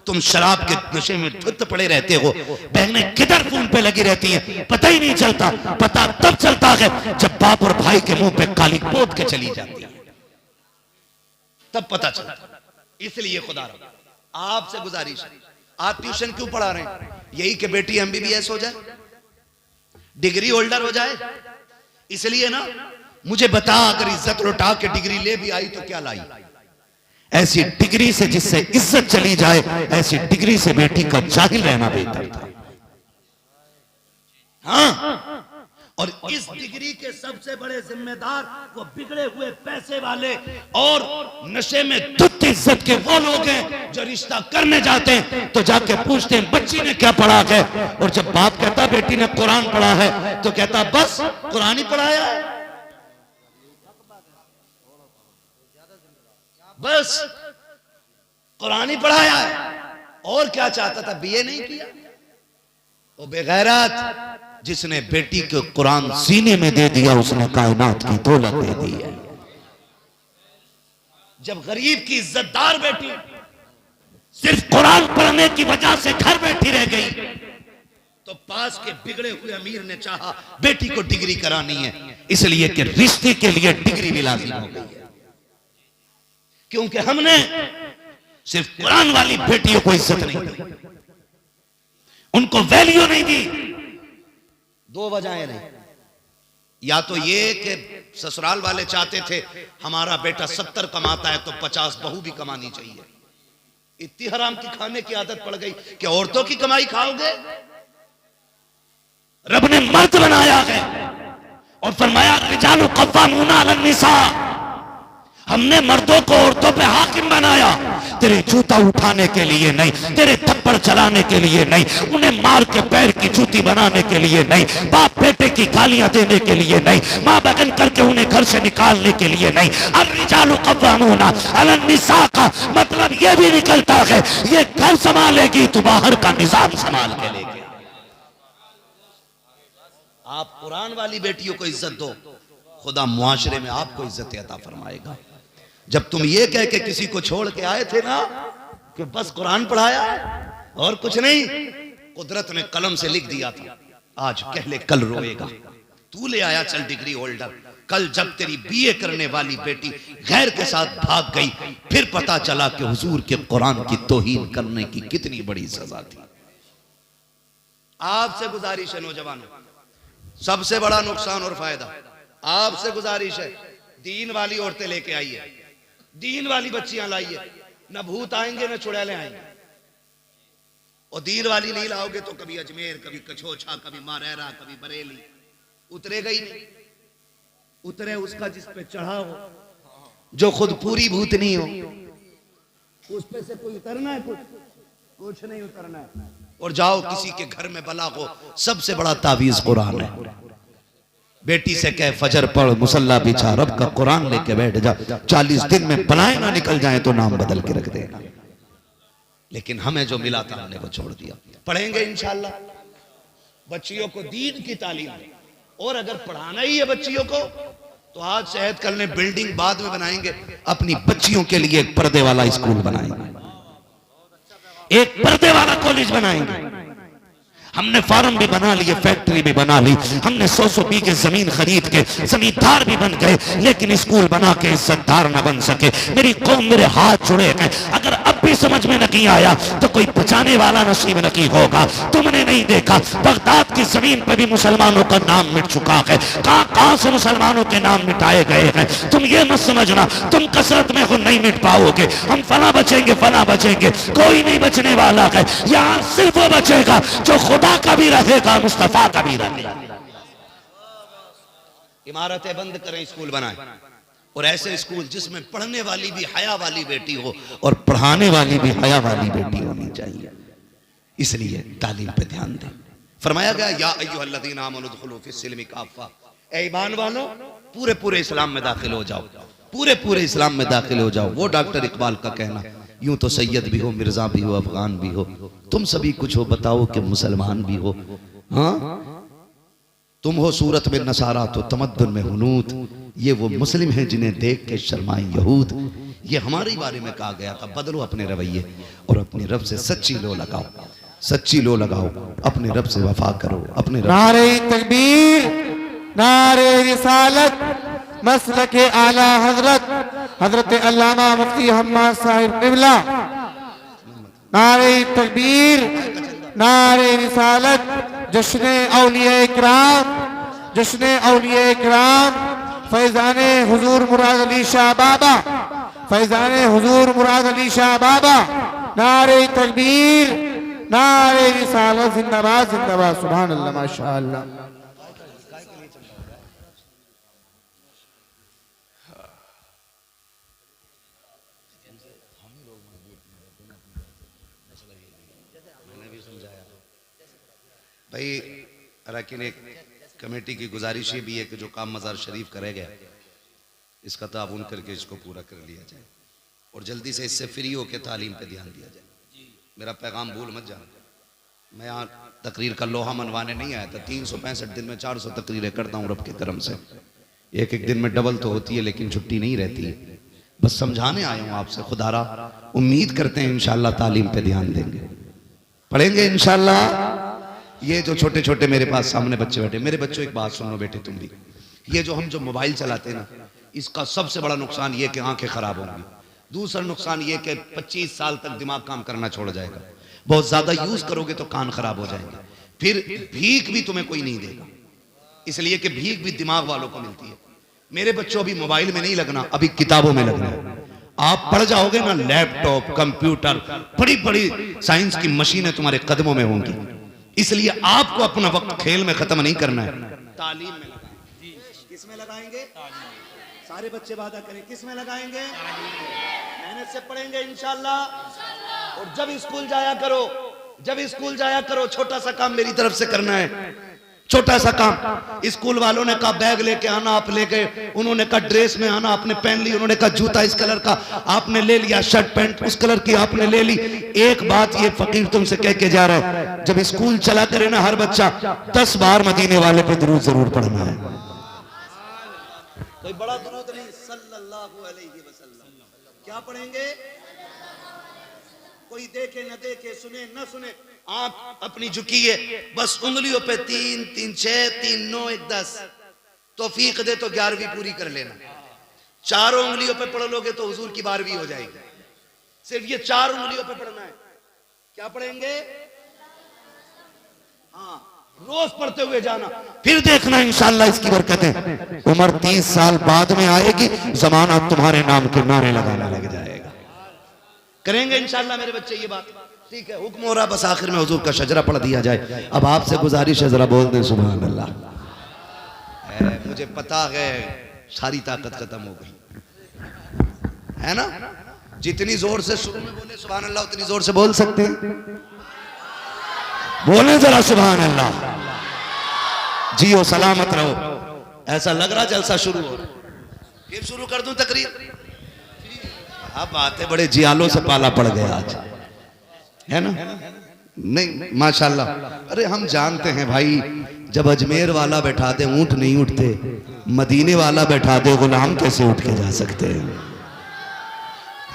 [SPEAKER 1] तुम शराब के नशे में धुत पड़े रहते हो, बहनें किधर फोन पे लगी रहती हैं, पता ही नहीं चलता। पता तब चलता है जब बाप और भाई के मुंह पे काली पोत के चली जाती है, तब पता चलता। इसलिए खुदा आपसे गुजारिश, आप ट्यूशन क्यों पढ़ा रहे हैं? यही कि बेटी MBBS हो जाए, डिग्री होल्डर हो जाए, इसलिए ना। मुझे बता, अगर इज्जत लुटा के डिग्री ले भी आई तो क्या लाई? ऐसी डिग्री से जिससे इज्जत चली जाए, ऐसी डिग्री से बेटी का जाहिल रहना बेहतर था। हाँ, और इस डिग्री के सबसे बड़े जिम्मेदार वो बिगड़े हुए पैसे वाले और नशे में धुत इज्जत के वो लोग हैं जो रिश्ता करने जाते हैं तो जाके पूछते हैं बच्ची ने क्या पढ़ा है, और जब बाप कहता बेटी ने कुरान पढ़ा है तो कहता बस कुरान ही पढ़ाया है, बस कुरान ही पढ़ाया है, और क्या चाहता था? BA नहीं किया। वो बेगैरत जिसने बेटी को कुरान सीने में दे दिया उसने कायनात की दौलत दे दी है। जब गरीब की इज्जतदार बेटी सिर्फ कुरान पढ़ने की वजह से घर बैठी रह गई तो पास के बिगड़े हुए अमीर ने चाहा बेटी को डिग्री करानी है, इसलिए कि रिश्ते के लिए डिग्री भी लाजिम हो गई है। क्योंकि हमने सिर्फ कुरान वाली बेटियों को इज्जत नहीं दी, उनको वैल्यू नहीं दी। 2 वजहें नहीं, या तो ये कि ससुराल वाले चाहते थे हमारा बेटा 70 कमाता है तो 50 बहू भी कमानी चाहिए। इतनी हराम की खाने की आदत पड़ गई कि औरतों की कमाई खाओगे। रब ने मर्द बनाया है और फरमाया रिजालु कव्वामूना अलन निसा, हमने मर्दों को औरतों पे हाकिम बनाया। तेरे जूता उठाने के लिए नहीं, तेरे थप्पड़ चलाने के लिए नहीं, उन्हें मार के पैर की जूती बनाने के लिए नहीं, बाप बेटे की गालियां देने के लिए नहीं, माँ बहन करके उन्हें घर से निकालने के लिए नहीं। अर्रिजालु कव्वामूना अलन निसा का मतलब ये भी निकलता है ये घर संभालेगी तो बाहर का निजाम संभाल के लेगी। आप कुरान वाली बेटियों को इज्जत दो, खुदा मुआशरे में आपको इज्जत अता फरमाएगा। जब तुम ये कह के किसी को छोड़ के आए थे ना कि बस कुरान पढ़ाया और कुछ नहीं, कुदरत ने कलम से लिख दिया था, आज कह ले कल रोएगा। तू ले आया चल डिग्री होल्डर, कल जब तेरी बीए करने वाली बेटी गैर के साथ भाग गई, फिर पता चला कि हुजूर के कुरान की तौहीन करने की कितनी बड़ी सजा थी। आपसे गुजारिश है नौजवानों, सबसे बड़ा नुकसान और फायदा आपसे गुजारिश है, दीन वाली औरतें लेके आइए, दीन वाली बच्चियां लाइए, न भूत आएंगे न चुड़ैले आएंगे। और दीन वाली नहीं लाओगे तो कभी अजमेर, कभी कछोछा, कभी मारेरा, कभी बरेली, उतरेगा ही नहीं। उतरे उसका जिस पे चढ़ा हो, जो खुद पूरी भूतनी हो, उस पे से कोई उतरना है? कुछ नहीं उतरना है। और जाओ किसी के घर में बला हो, सबसे बड़ा तावीज कुरान है। बेटी से कह फजर पढ़, मुसल्ला बिछा, रब का कुरान लेके बैठ जा, 40 दिन में बलाएं ना निकल जाए तो नाम बदल के रख देना। लेकिन हमें जो मिला था हमने वो छोड़ दिया। पढ़ेंगे इंशाल्लाह बच्चियों को दीन की तालीम, और अगर पढ़ाना ही है बच्चियों को तो आज सेहत कल ने बिल्डिंग बाद में बनाएंगे, अपनी बच्चियों के लिए एक पर्दे वाला स्कूल बनाएंगे, एक पर्दे वाला कॉलेज बनाएंगे। हमने फार्म भी बना लिए, फैक्ट्री भी बना ली, हमने 100 बीघे जमीन खरीद के जमींदार भी बन गए, लेकिन स्कूल बना के इज्जतदार न बन सके। मेरी कौम मेरे हाथ जुड़े हैं। अगर अब भी समझ में नहीं आया तो कोई बचाने वाला नसीब नहीं होगा। तुमने नहीं देखा बगदाद की जमीन पर भी मुसलमानों का नाम मिट चुका है, कहां से मुसलमानों के नाम मिटाए गए हैं। तुम ये मत समझना तुम कसरत में खुद नहीं मिट पाओगे, हम फला बचेंगे फला बचेंगे, कोई नहीं बचने वाला है। यहाँ सिर्फ वो बचेगा जो खुदा का भी रहेगा, मुस्तफा का भी रहेगा। इमारतें बंद करें, स्कूल बनाएं, और ऐसे स्कूल जिसमें पढ़ने वाली भी हया वाली बेटी हो और पढ़ाने वाली भी हया वाली बेटी होनी चाहिए। इसलिए तालीम पे ध्यान दें। फरमाया गया या अय्युहल्लज़ीना आमनू उदखुलू फिस्सिल्मि काफ़ा, ए ईमान वालों पूरे पूरे इस्लाम में दाखिल हो जाओ, पूरे पूरे इस्लाम में दाखिल हो जाओ। वो डॉक्टर इकबाल का कहना, यूं तो सैयद भी हो, मिर्जा भी हो, अफगान भी हो, तुम सभी कुछ हो, बताओ कि मुसलमान भी हो। हाँ, तुम हो सूरत में नसारा तो तमद्दुन में हुनूत, ये वो मुस्लिम हैं जिन्हें देख के शर्माए यहूद। ये हमारे बारे में कहा गया था। बदलो अपने रवैये और अपने रब से सच्ची लो लगाओ, सच्ची लो लगाओ, अपने रब से वफा करो, अपने रब।
[SPEAKER 3] नारे तकबीर, नारे रिसालत, मसलके आला हजरत हजरत अल्लामा मुफ्ती हम्माद साहिब क़िबला। नारे तकबीर, नारे रिसालत, जश्न औलिया इकराम, जश्न औलिया इकराम, फैजाने हुजूर मुराद अली शाह बाबा, फैजाने हुजूर मुराद अली शाह बाबा। नारे तकबीर, नारे रिसालत, जिंदाबाद जिंदाबाद, सुभान अल्लाह, माशाअल्लाह।
[SPEAKER 1] भाई अरकान एक कमेटी की गुजारिश ये भी है कि जो काम मज़ार शरीफ करे गया इसका ताउन करके इसको पूरा कर लिया जाए और जल्दी से इससे फ्री होकर तालीम पे ध्यान दिया जाए। मेरा पैगाम भूल मत जाना, मैं यहाँ तकरीर का लोहा मनवाने नहीं आया था। 365 दिन में 400 तकरीरें करता हूँ रब के करम से। एक एक दिन में डबल तो होती है लेकिन छुट्टी नहीं रहती है। बस समझाने आया हूँ आपसे। खुदारा उम्मीद करते हैं इंशाल्लाह तालीम पे ध्यान देंगे, पढ़ेंगे इंशाल्लाह। ये जो छोटे छोटे मेरे पास सामने बच्चे बैठे, मेरे बच्चों एक बात सुनो बेटे तुम भी, ये जो हम जो मोबाइल चलाते हैं ना, इसका सबसे बड़ा नुकसान ये कि आंखें खराब होंगी। दूसरा नुकसान ये कि 25 साल तक दिमाग काम करना छोड़ जाएगा। बहुत ज्यादा यूज करोगे तो कान खराब हो जाएंगे। फिर भीख भी तुम्हें कोई नहीं देगा, इसलिए कि भीख भी दिमाग वालों को मिलती है। मेरे बच्चों अभी मोबाइल में नहीं लगना, अभी किताबों में लगना है। आप पढ़ जाओगे ना, लैपटॉप, कंप्यूटर, बड़ी बड़ी साइंस की मशीनें तुम्हारे कदमों में होंगी। इसलिए आपको अपना वक्त खेल में खत्म नहीं करना है, तालीम में लगाएंगे। किस में लगाएंगे? सारे बच्चे वादा करें, किस में लगाएंगे? मेहनत से पढ़ेंगे इंशाल्लाह। और जब स्कूल जाया करो, जब स्कूल जाया करो, छोटा सा काम मेरी तरफ से करना है, छोटा सा काम। स्कूल वालों ने कहा बैग लेके आना, आप ले गए। उन्होंने कहा ड्रेस में आना, आपने पहन ली। उन्होंने कहा जूता इस कलर का, आपने ले लिया। शर्ट पैंट उस कलर की आपने ले ली। एक बात ये फकीर तुमसे कह के जा रहा है, जब स्कूल चला करे ना हर बच्चा 10 बार मदीने वाले पे दुरूद जरूर पढ़ना है। कोई बड़ा दुरूद नहीं, सल्लल्लाहु अलैहि वसल्लम। क्या पढ़ेंगे? कोई देखे न देखे, सुने न सुने, आप अपनी झुकी है, बस उंगलियों पे 3 3 6 3 9 1 10, तौफीक दे तो 11वीं पूरी कर लेना। चारों उंगलियों पे पढ़ लोगे तो हुजूर की 12वीं हो जाएगी। सिर्फ ये 4 उंगलियों पे पढ़ना है। क्या पढ़ेंगे? हाँ, रोज पढ़ते हुए जाना,
[SPEAKER 3] फिर देखना इंशाअल्लाह इसकी बरकतें। उम्र 30 साल बाद में आएगी, जमाना तुम्हारे नाम के नारे लगाने लग जाएगा।
[SPEAKER 1] करेंगे इंशाअल्लाह मेरे बच्चे ये बात। ठीक है, हुक्म हो रहा, बस आखिर में हुजूर का शजरा पढ़ दिया जाए। अब आपसे गुजारिश है, जरा बोल दें सुभान अल्लाह। मुझे पता है सारी ताकत खत्म हो गई है ना। जितनी जोर से शुरू में बोले सुभान अल्लाह, उतनी जोर से बोल सकते हैं।
[SPEAKER 3] बोले जरा सुभान अल्लाह। जियो सलामत रहो।
[SPEAKER 1] ऐसा लग रहा जलसा शुरू हो रहा। फिर शुरू कर दूं तकरीर? अब बातें बड़े जियालों से पाला पड़ गया आज, है ना? नहीं माशाल्लाह। अरे हम जानते हैं भाई, जब अजमेर वाला बैठा दे ऊंट नहीं उठते, मदीने वाला बैठा दे गुलाम कैसे उठ के जा सकते हैं,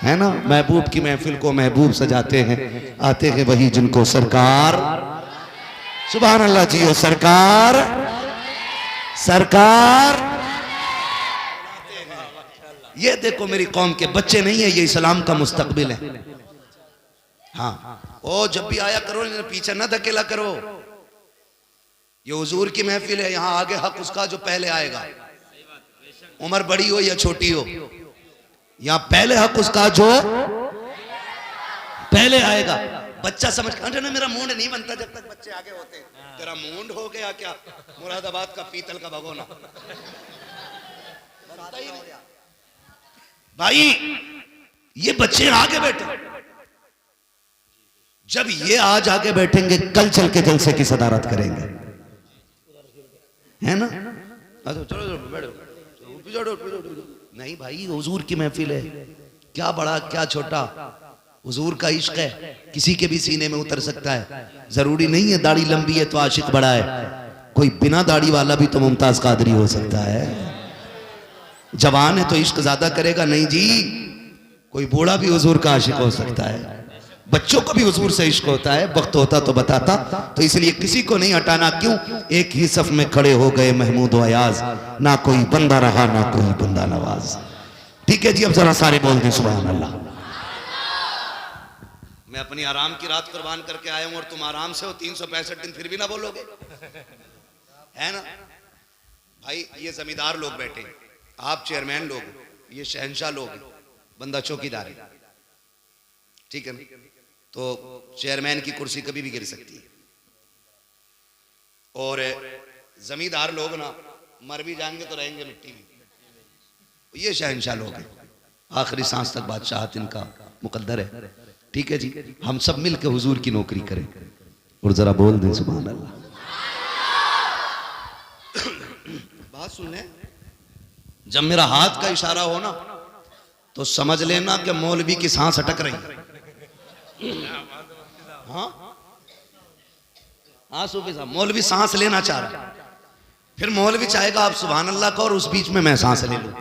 [SPEAKER 1] है ना? महबूब की महफिल को महबूब सजाते हैं, आते हैं वही जिनको सरकार,
[SPEAKER 3] सुभान अल्लाह, जियो सरकार सरकार।
[SPEAKER 1] ये देखो मेरी कौम के बच्चे नहीं है, ये इस्लाम का मुस्तकबिल है। हाँ, ओ जब भी आया करो, पीछे ना धकेला करो। ये हुजूर की महफिल है, यहाँ आगे हक उसका जो पहले आएगा, उम्र बड़ी हो या छोटी हो, यहाँ पहले हक उसका जो पहले आएगा। बच्चा समझ कर, ना मेरा मूंड नहीं बनता जब तक बच्चे आगे होते। तेरा मूंड हो गया क्या? मुरादाबाद का पीतल का भगोना भाई। ये बच्चे आगे बैठे, जब ये आज आगे बैठेंगे, कल चल के जलसे की सदारत करेंगे, है ना? चलो बैठो। नहीं भाई, हुजूर की महफिल है, क्या बड़ा क्या छोटा, हुजूर का इश्क है, किसी के भी सीने में उतर सकता है। जरूरी नहीं है दाढ़ी लंबी है तो आशिक बड़ा है, कोई बिना दाढ़ी वाला भी तो मुमताज कादरी हो सकता है। जवान है तो इश्क ज्यादा करेगा नहीं जी, कोई बूढ़ा भी हुजूर का आशिक हो सकता है। बच्चों को भी हुजूर से इश्क होता है, वक्त होता तो बताता। तो इसलिए किसी को नहीं हटाना। क्यों? एक ही सफ में खड़े हो गए महमूद व अयाज, ना कोई बंदा रहा ना कोई बंदा नवाज। ठीक है जी, अब जरा सारे बोल दें सुभान अल्लाह। मैं अपनी आराम की रात कुर्बान करके आया हूं और तुम आराम से हो 365 दिन, फिर भी ना बोलोगे, है ना? भाई ये जमींदार लोग बैठे, आप चेयरमैन लोग, ये शहंशाह लोग, बंदा चौकीदार है, ठीक है ना? तो चेयरमैन की कुर्सी कभी भी गिर सकती है, और जमींदार लोग ना मर भी जाएंगे तो रहेंगे मिट्टी में। ये शहंशाह लोग हैं, आखिरी सांस तक बादशाहत इनका मुकद्दर है। ठीक है जी, हम सब मिलकर हुजूर की नौकरी करें और जरा बोल दें सुभान अल्लाह। बात सुन ले, जब मेरा हाथ का इशारा हो ना तो समझ लेना कि मौलवी की सांस अटक रही है। हाँ हाँ सूफी साहब, मौलवी सांस लेना चाह रहा है, फिर मौलवी चाहेगा आप सुभान अल्लाह का और उस बीच में मैं सांस ले लूं।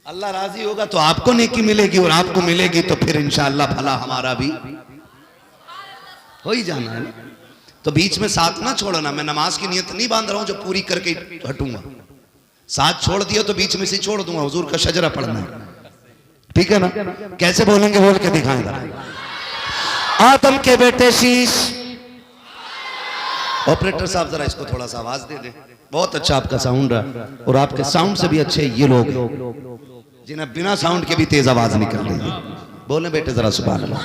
[SPEAKER 1] अल्लाह राजी होगा तो आपको नेकी मिलेगी और आपको मिलेगी तो फिर इंशाअल्लाह भला हमारा भी हो ही जाना है ना। तो बीच में साथ ना छोड़ना। मैं नमाज की नियत नहीं बांध रहा हूं जो पूरी करके हटूंगा, साथ छोड़ दिया तो बीच में से छोड़ दूंगा। हुजूर का शजरा पढ़ना है, ठीक है ना? कैसे बोलेंगे बोल के दिखाएंगे। आदम के बेटे शीश। ऑपरेटर साहब जरा इसको थोड़ा सा आवाज दे दे। बहुत अच्छा आपका साउंड है और आपके साउंड से भी अच्छे ये लोग जिन्हें बिना साउंड के भी तेज आवाज निकल रही है। बोले बेटे जरा सुभान अल्लाह।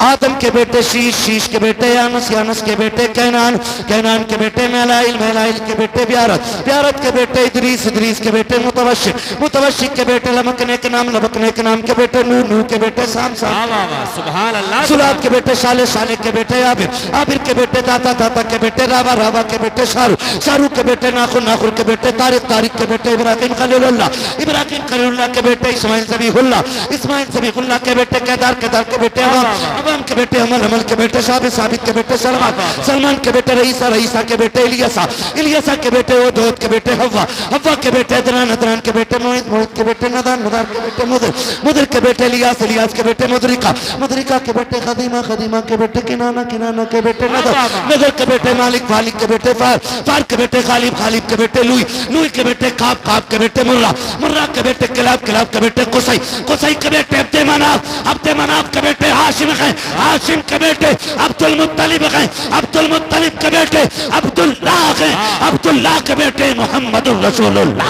[SPEAKER 1] आदम के बेटे शीश, शीश के बेटे यानस, यानस के बेटे कैनान, कैनान के बेटे मेलाइल, मेलाइल के बेटे ब्यारत, ब्यारत के बेटे इदरीस, इदरीस के बेटे मुतवशिक, मुतवशिक के बेटे लमकने के नाम, लमकने के नाम के बेटे नूह, नूह के बेटे साम, साम
[SPEAKER 2] सुभान अल्लाह।
[SPEAKER 3] सुलाब के बेटे साले, साले के बेटे आबिर, आबिर के बेटे दाता, दाता के बेटे रावा, रावा के बेटे शाहरुख, शाहरुख के बेटे नाखुर, नाखुर के बेटे तारिक, तारिक के बेटे इब्राहिम खलीलुल्लाह, इब्राहिम खलीलुल्लाह के बेटे इस्माइल ज़बीहुल्लाह, इस्माइल ज़बीहुल्लाह के बेटे केदार, केदार के बेटे अवाम के बेटे अमल, अमल के बेटे साबित, साबित के बेटे सलमान, सलमान के बेटे रईसा, रईसा के बेटे इलियासा, इलियासा के बेटे ओदोद के बेटे हव्वा, हव्वा के बेटे अदनान, अदनान के बेटे मोहित, मोहित के बेटे नदान, नदान के बेटे मुदर, मुदर के बेटे इलियास, इलियास के बेटे मुदरिका, मुदरिका के बेटे खदीमा, खदीमा के बेटे किनाना, किनाना के बेटे नदर, नदर के बेटे मालिक, मालिक के बेटे फार, फार के बेटे खालिब, खालिब के बेटे लुई, लुई के बेटे काब, काब के बेटे मुर्रा, मुर्रा के बेटे किलाब, किलाब के बेटे कुसई, कुसई के बेटे अब्दे मनाफ, अब्दे मनाफ के बेटे हाशिम हैं, हाशिम के बेटे अब्दुल मुत्तलिब हैं, अब्दुल मुत्तलिब के बेटे अब्दुल्लाह हैं, अब्दुल्लाह के बेटे मोहम्मदुर रसूलुल्लाह।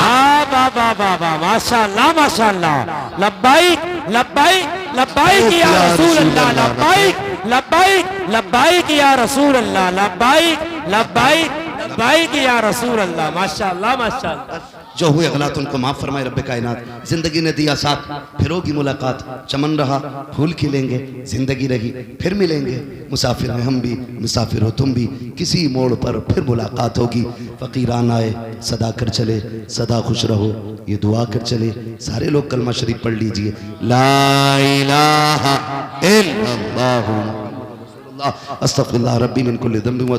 [SPEAKER 2] वाह वाह वाह वाह, माशाअल्लाह माशाअल्लाह, लब्बाइक लब्बाइक लब्बाइक या रसूल अल्लाह, लब्बाइक लब्बाइक लब्बाइक या रसूल अल्लाह, लब्बाइक लब्बाइक लब्बाइक या रसूल अल्लाह, माशाअल्लाह माशाअल्लाह।
[SPEAKER 1] जो हुए गलत उनको माफ फरमाए रब्बे कायनात। जिंदगी ने दिया साथ, फिर होगी मुलाकात, चमन रहा फूल खिलेंगे, जिंदगी रही फिर मिलेंगे, मुसाफिर हैं हम भी, मुसाफिर हो तुम भी, किसी मोड़ पर फिर मुलाकात होगी। फकीरान आए सदा कर चले, सदा खुश रहो ये दुआ कर चले। सारे लोग कलमा शरीफ पढ़ लीजिए, ला इलाहा इल्लल्लाहु अस्तगफिरुल्लाह रब्बी मिन कुल्ली ज़ंबिन व